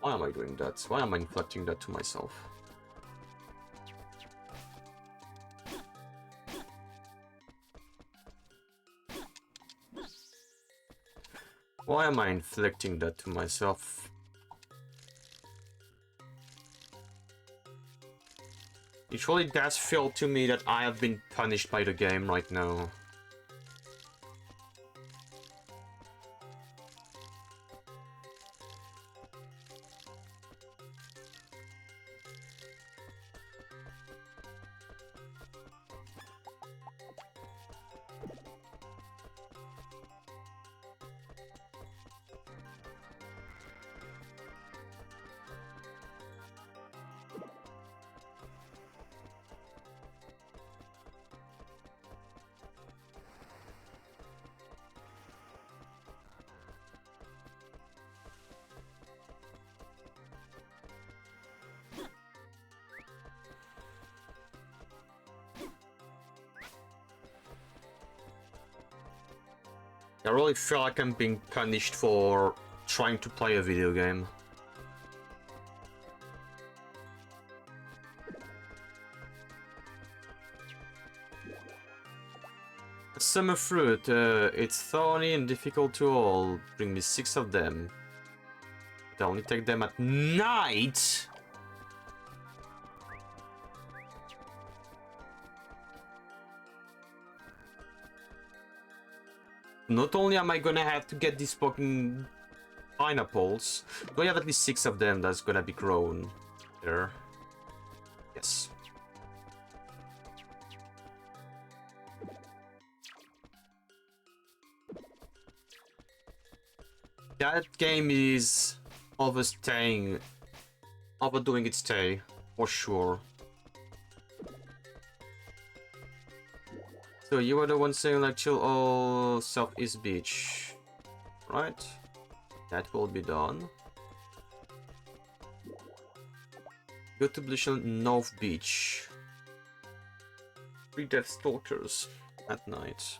Why am I doing that? Why am I inflicting that to myself? Why am I inflicting that to myself? It really does feel to me that I have been punished by the game right now. I really feel like I'm being punished for trying to play a video game. Summer fruit, it's thorny and difficult to hold. Bring me 6 of them. But I only take them at night. Not only am I gonna have to get these fucking pineapples, do I have at least 6 of them that's gonna be grown there? Yes. That game is overdoing its stay, for sure. So you were the one saying like chill all Southeast Beach, right? That will be done. Go to Blishel North Beach. 3 Death Stalkers at night.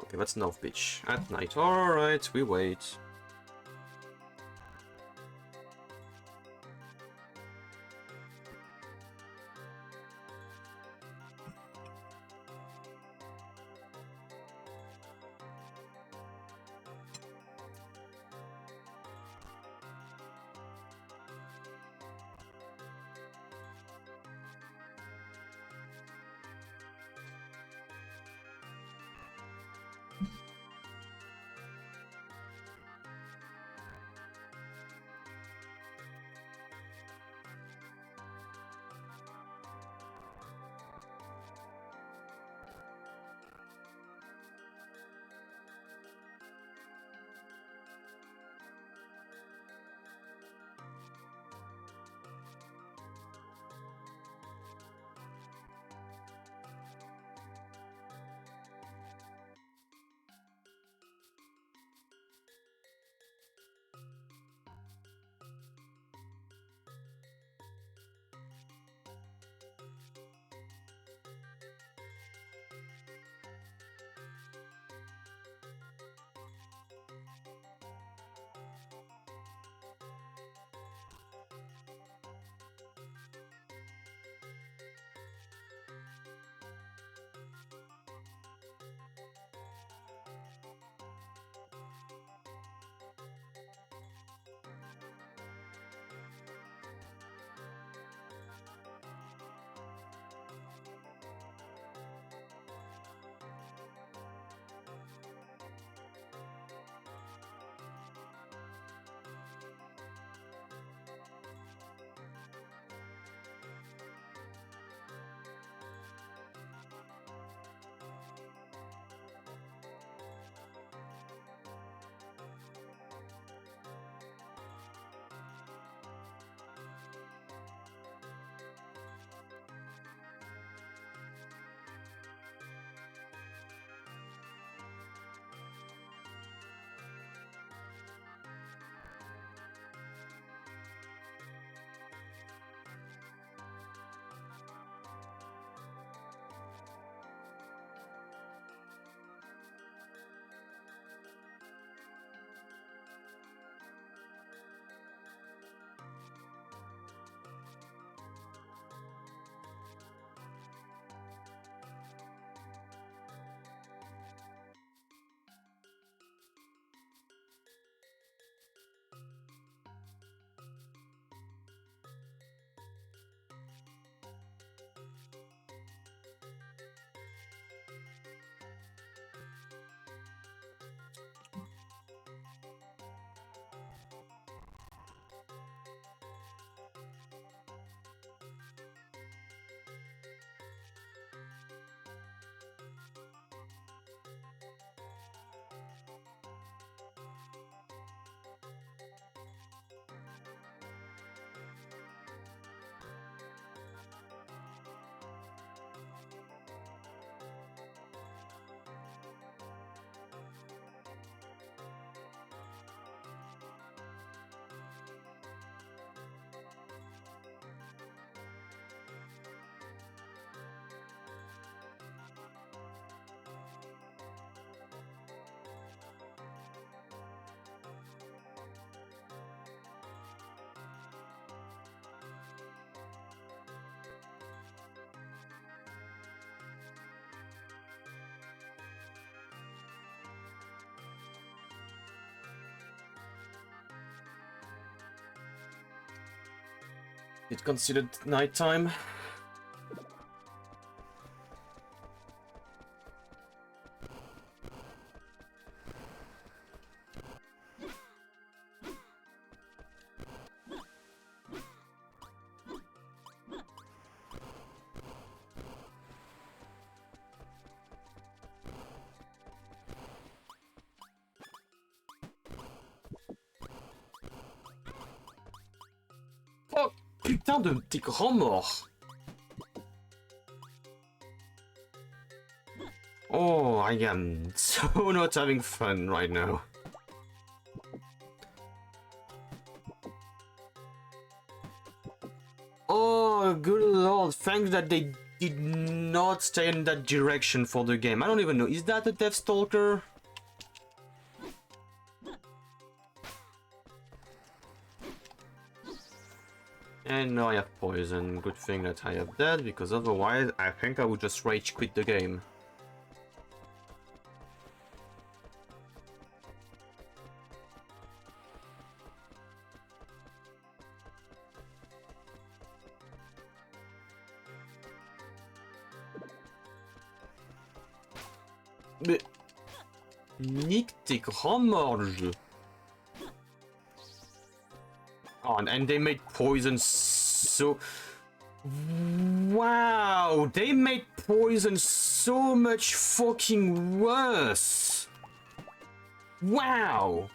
Okay, that's North Beach at night. Alright, we wait. It's considered nighttime. Oh, putain de tes grands morts. Oh, I am so not having fun right now. Oh, good lord, thanks that they did not stay in that direction for the game. I don't even know, is that a Deathstalker? And now I have poison. Good thing that I have that, because otherwise I think I would just rage quit the game. Mais... nique tes grands morts, le jeu. Oh, and they made poison so... Wow! They made poison so much fucking worse! Wow!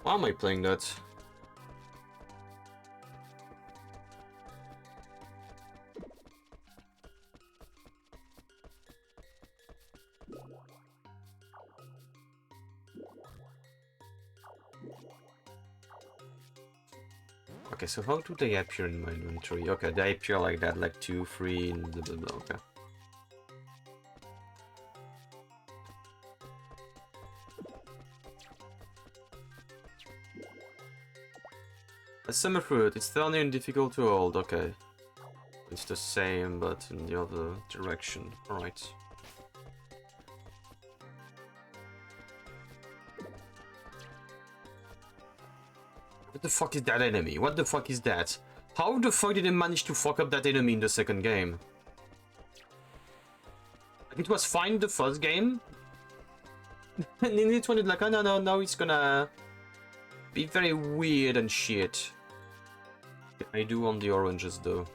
Why am I playing that? Okay, so how do they appear in my inventory? Okay, they appear like that, like 2, 3, and blah blah blah, okay. A summer fruit, it's thorny and difficult to hold, okay. It's the same, but in the other direction, alright. What the fuck is that enemy? What the fuck is that? How the fuck did they manage to fuck up that enemy in the second game? Like, it was fine the first game. And in this one it's like, oh no, now it's gonna be very weird and shit. I do want the oranges though.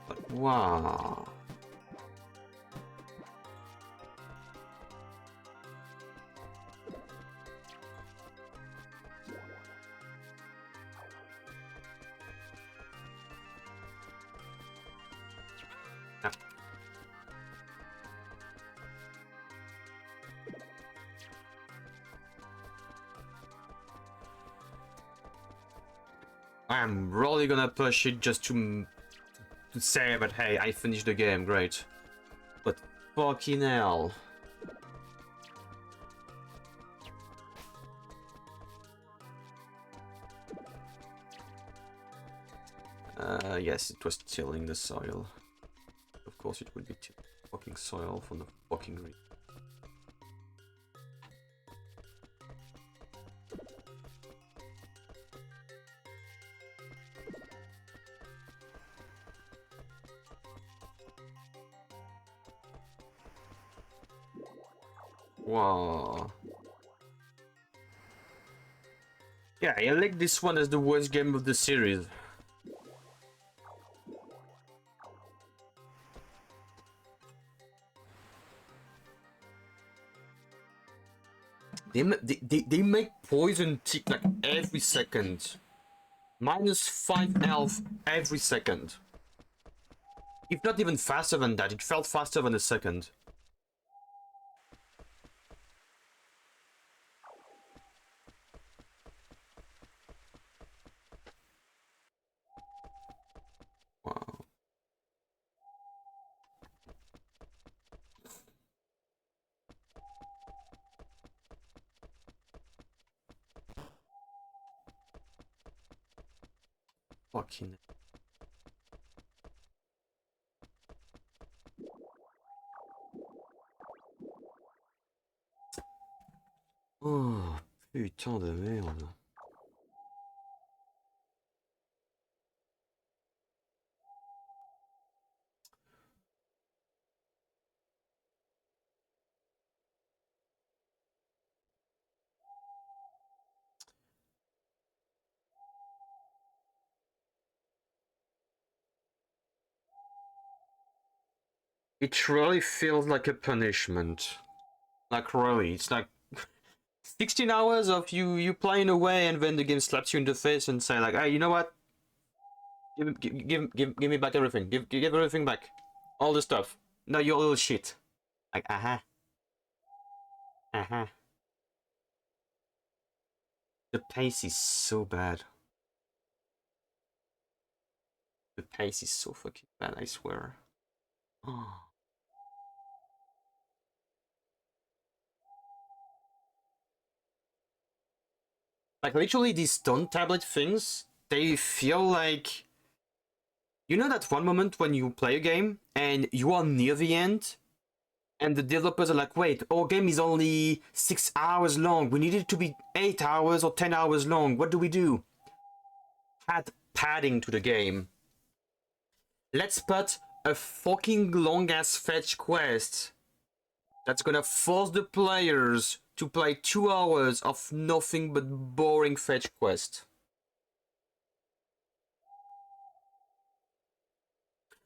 But wow. Ah. I'm really gonna push it just to say that, hey, I finished the game, great. But fucking hell. Yes, it was tilling the soil. Of course it would be fucking soil for the fucking reason. Wow. Yeah, I like this one as the worst game of the series. They make poison tick like every second. -5 health every second. If not even faster than that, it felt faster than a second. Wow. Fucking. Oh, putain de merde. It really feels like a punishment. Like really, it's like 16 hours of you playing away, and then the game slaps you in the face and say like, hey, you know what? Give me back everything. Give everything back. All the stuff. No, your little shit. Like, uh-huh. Uh-huh. The pace is so bad. The pace is so fucking bad, I swear. Oh. Like, literally, these stone tablet things, they feel like... You know that one moment when you play a game, and you are near the end, and the developers are like, wait, our game is only 6 hours long. We need it to be 8 hours or 10 hours long. What do we do? Add padding to the game. Let's put a fucking long-ass fetch quest that's gonna force the players to play 2 hours of nothing but boring fetch quest.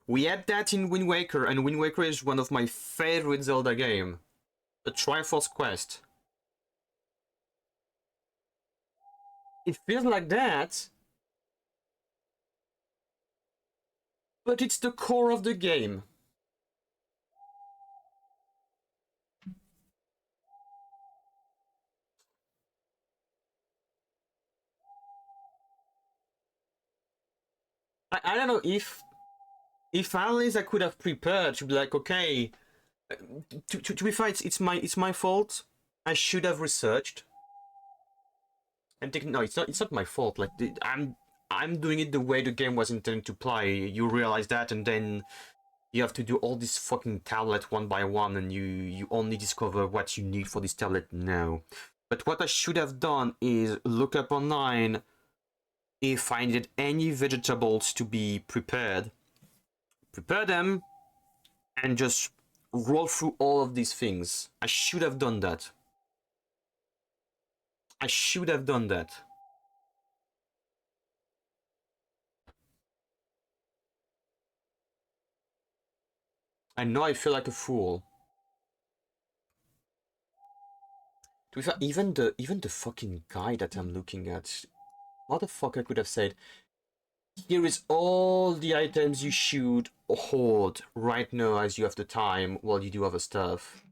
We had that in Wind Waker, and Wind Waker is one of my favorite Zelda games. The Triforce Quest. It feels like that, but it's the core of the game. I don't know if at least I could have prepared to be like, okay, to be fair, it's my fault. I should have researched. And no, it's not my fault. Like I'm doing it the way the game was intended to play. You realize that, and then you have to do all this fucking tablet one by one, and you only discover what you need for this tablet now. But what I should have done is look up online if I needed any vegetables to be prepared, prepare them, and just roll through all of these things. I should have done that. I should have done that. I know I feel like a fool. To be fair, even the fucking guy that I'm looking at, motherfucker could have said, here is all the items you should hoard right now as you have the time while you do other stuff.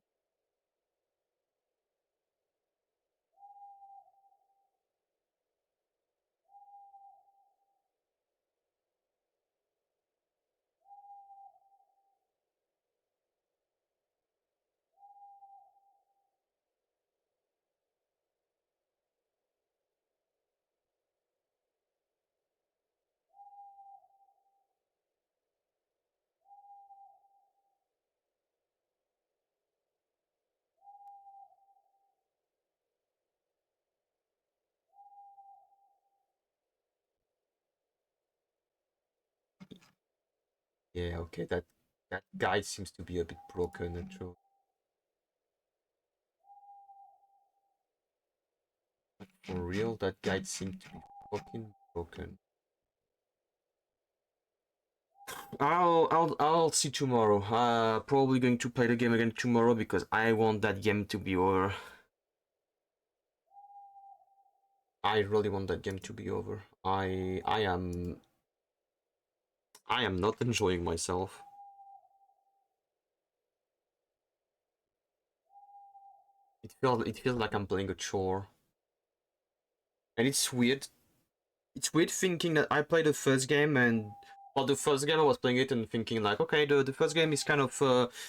Yeah, okay, that guide seems to be a bit broken, actually. For real, that guide seems to be fucking broken. I'll see tomorrow. Probably going to play the game again tomorrow because I want that game to be over. I really want that game to be over. I am not enjoying myself. It feels like I'm playing a chore. And it's weird. It's weird thinking that I played the first game, and well, the first game I was playing it and thinking like, okay, the first game is kind of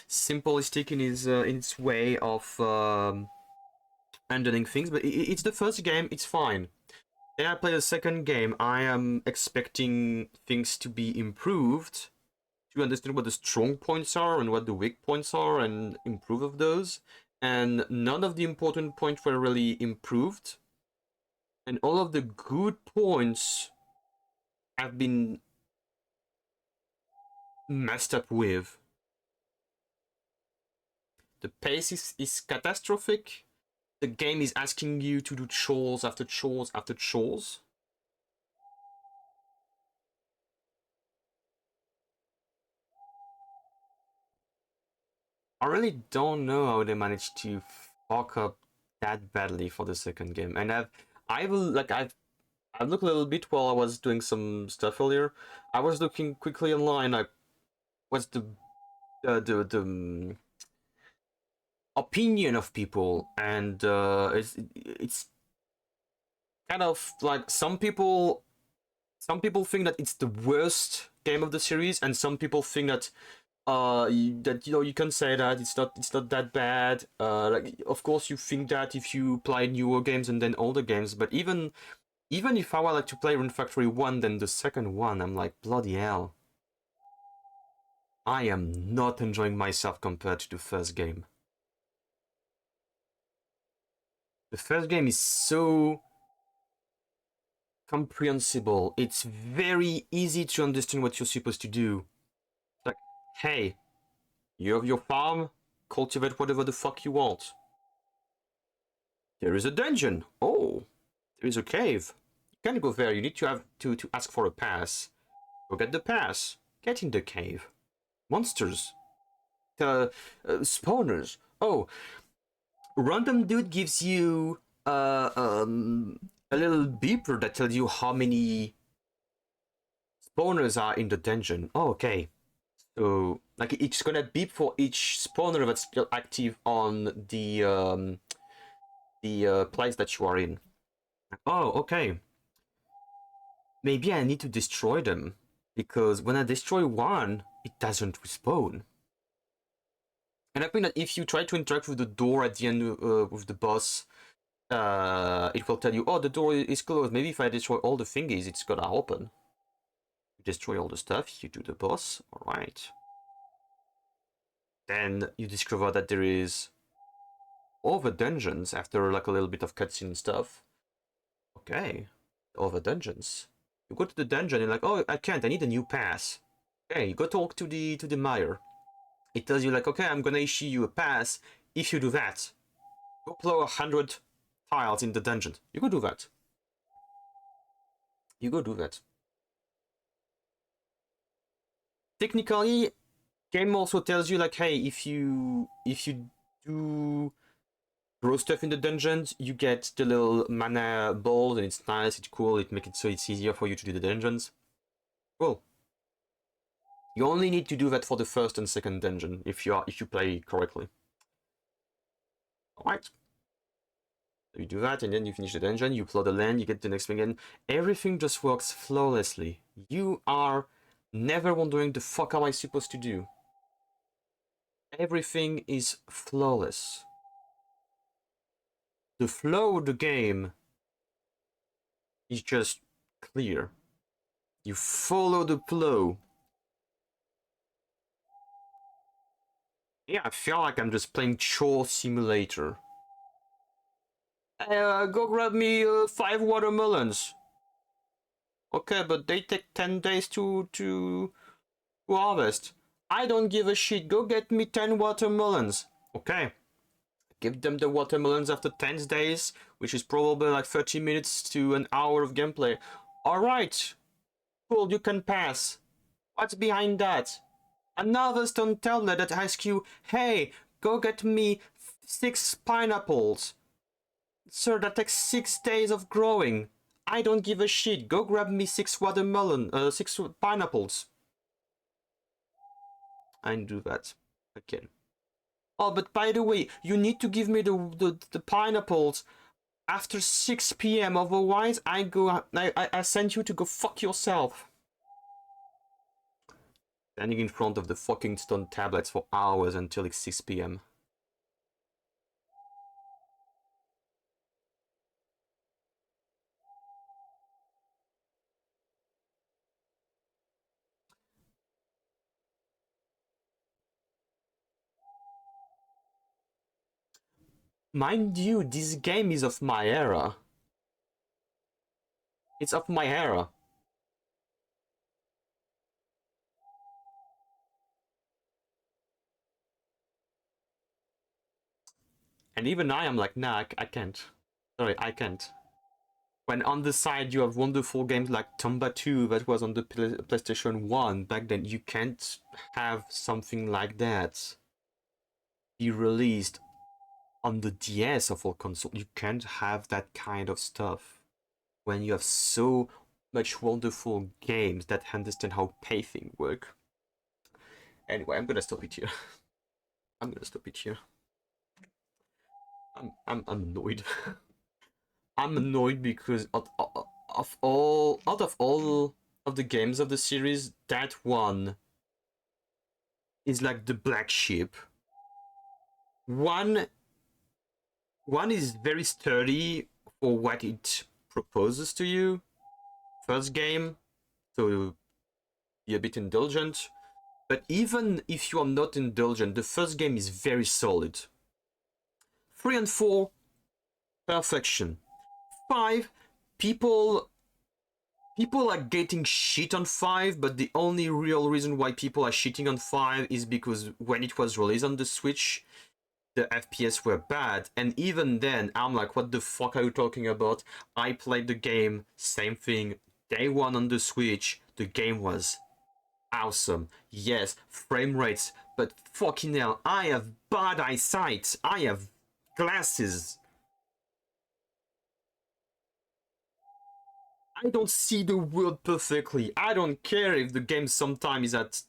simplistic in its way of handling things, but it's the first game, it's fine. I play the second game, I am expecting things to be improved, to understand what the strong points are and what the weak points are and improve of those. And none of the important points were really improved. And all of the good points have been messed up with. The pace is catastrophic. The game is asking you to do chores after chores after chores. I really don't know how they managed to fuck up that badly for the second game. And I've looked a little bit while I was doing some stuff earlier. I was looking quickly online, like what's the opinion of people, and it's kind of like some people think that it's the worst game of the series, and some people think that you can say that it's not that bad. Like, of course you think that if you play newer games and then older games, but even if I were like to play Rune Factory 1 then the second one, I'm like, bloody hell, I am not enjoying myself compared to the first game. The first game is so comprehensible. It's very easy to understand what you're supposed to do. Like, hey, you have your farm, cultivate whatever the fuck you want. There is a dungeon. Oh, there is a cave. You can't go there. You need to have to ask for a pass. Go get the pass. Get in the cave. Monsters. Spawners. Oh, random dude gives you a little beeper that tells you how many spawners are in the dungeon. Oh, okay. So, like, it's gonna beep for each spawner that's still active on the place that you are in. Oh, okay. Maybe I need to destroy them, because when I destroy one, it doesn't respawn. And I think that if you try to interact with the door at the end with the boss, it will tell you, oh, the door is closed. Maybe if I destroy all the thingies, it's gonna open. You destroy all the stuff, you do the boss, alright. Then you discover that there is other dungeons after like a little bit of cutscene stuff. Okay, other dungeons. You go to the dungeon and like, oh, I can't, I need a new pass. Okay, you go talk to the mayor. It tells you like, okay, I'm gonna issue you a pass if you do that. Go plow 100 tiles in the dungeon. You go do that. You go do that. Technically, game also tells you like, hey, if you do grow stuff in the dungeons, you get the little mana balls, and it's nice, it's cool, it makes it so it's easier for you to do the dungeons. Cool. You only need to do that for the first and second dungeon if you play correctly. Alright. You do that, and then you finish the dungeon, you plow the land, you get the next thing, and everything just works flawlessly. You are never wondering the fuck am I supposed to do. Everything is flawless. The flow of the game is just clear. You follow the flow. Yeah, I feel like I'm just playing Chore Simulator. Go grab me 5 watermelons. Okay, but they take 10 days to harvest. I don't give a shit. Go get me 10 watermelons. Okay. Give them the watermelons after 10 days, which is probably like 30 minutes to an hour of gameplay. Alright. Cool, you can pass. What's behind that? Another stone tablet that asks you, hey, go get me 6 pineapples. Sir, that takes 6 days of growing. I don't give a shit. Go grab me 6 6 pineapples. I do that again. Oh, but by the way, you need to give me the pineapples after 6 p.m. Otherwise, I send you to go fuck yourself. Standing in front of the fucking stone tablets for hours until it's 6 p.m. Mind you, this game is of my era. It's of my era. And even I am like, nah, I can't. Sorry, I can't. When on the side you have wonderful games like Tomboy 2 that was on the PlayStation 1 back then, you can't have something like that be released on the DS of all console. You can't have that kind of stuff when you have so much wonderful games that understand how pacing work. Anyway, I'm gonna stop it here. I'm gonna stop it here. I'm annoyed. I'm annoyed because out of all of the games of the series, that one is like the black sheep. One is very sturdy for what it proposes to you. First game, so be a bit indulgent. But even if you are not indulgent, the first game is very solid. 3 and 4, perfection. 5, people are getting shit on 5, but the only real reason why people are shitting on 5 is because when it was released on the Switch, the FPS were bad, and even then, I'm like, what the fuck are you talking about? I played the game, same thing, day one on the Switch, the game was awesome. Yes, frame rates, but fucking hell, I have bad eyesight, I have glasses. I don't see the world perfectly. I don't care if the game sometimes is at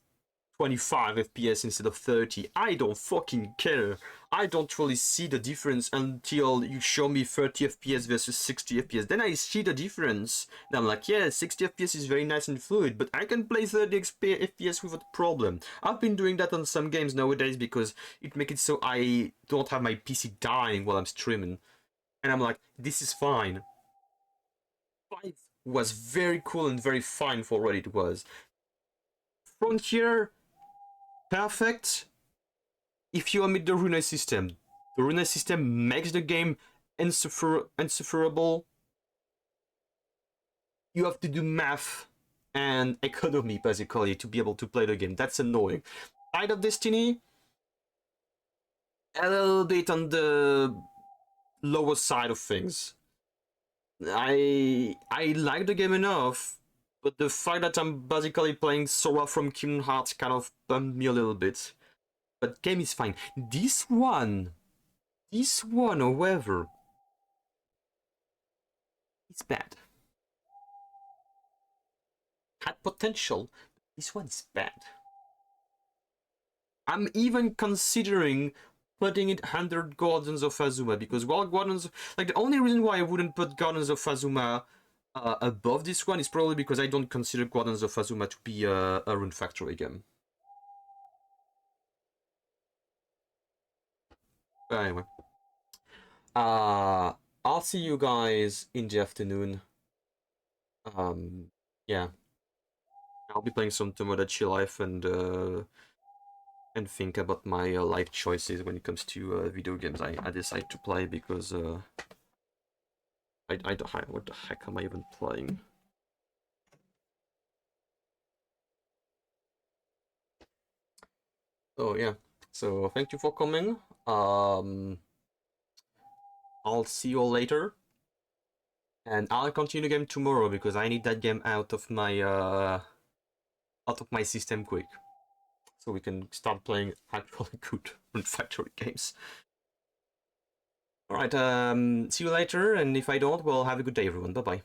25 FPS instead of 30. I don't fucking care. I don't really see the difference until you show me 30 FPS versus 60 FPS. Then I see the difference. And I'm like, yeah, 60 FPS is very nice and fluid, but I can play 30 FPS without problem. I've been doing that on some games nowadays because it makes it so I don't have my PC dying while I'm streaming. And I'm like, this is fine. 5 was very cool and very fine for what it was. Frontier, perfect if you omit the Rune system. The Rune system makes the game insufferable. You have to do math and economy basically to be able to play the game. That's annoying. Tide of Destiny, a little bit on the lower side of things. I like the game enough, but the fact that I'm basically playing Sora from Kingdom Hearts kind of bummed me a little bit. But game is fine. This one, however, is bad. Had potential, but this one is bad. I'm even considering putting it under Guardians of Azuma, because while Guardians, like the only reason why I wouldn't put Guardians of Azuma above this one is probably because I don't consider Guardians of Azuma to be a Rune Factory game. But anyway, I'll see you guys in the afternoon. Yeah, I'll be playing some Tomodachi Life and think about my life choices when it comes to video games I decide to play, because I don't, what the heck am I even playing? Oh yeah, so thank you for coming. I'll see you all later, and I'll continue the game tomorrow because I need that game out of my system quick, so we can start playing actually good Rune Factory games. Alright, see you later, and if I don't, well, have a good day everyone, bye bye.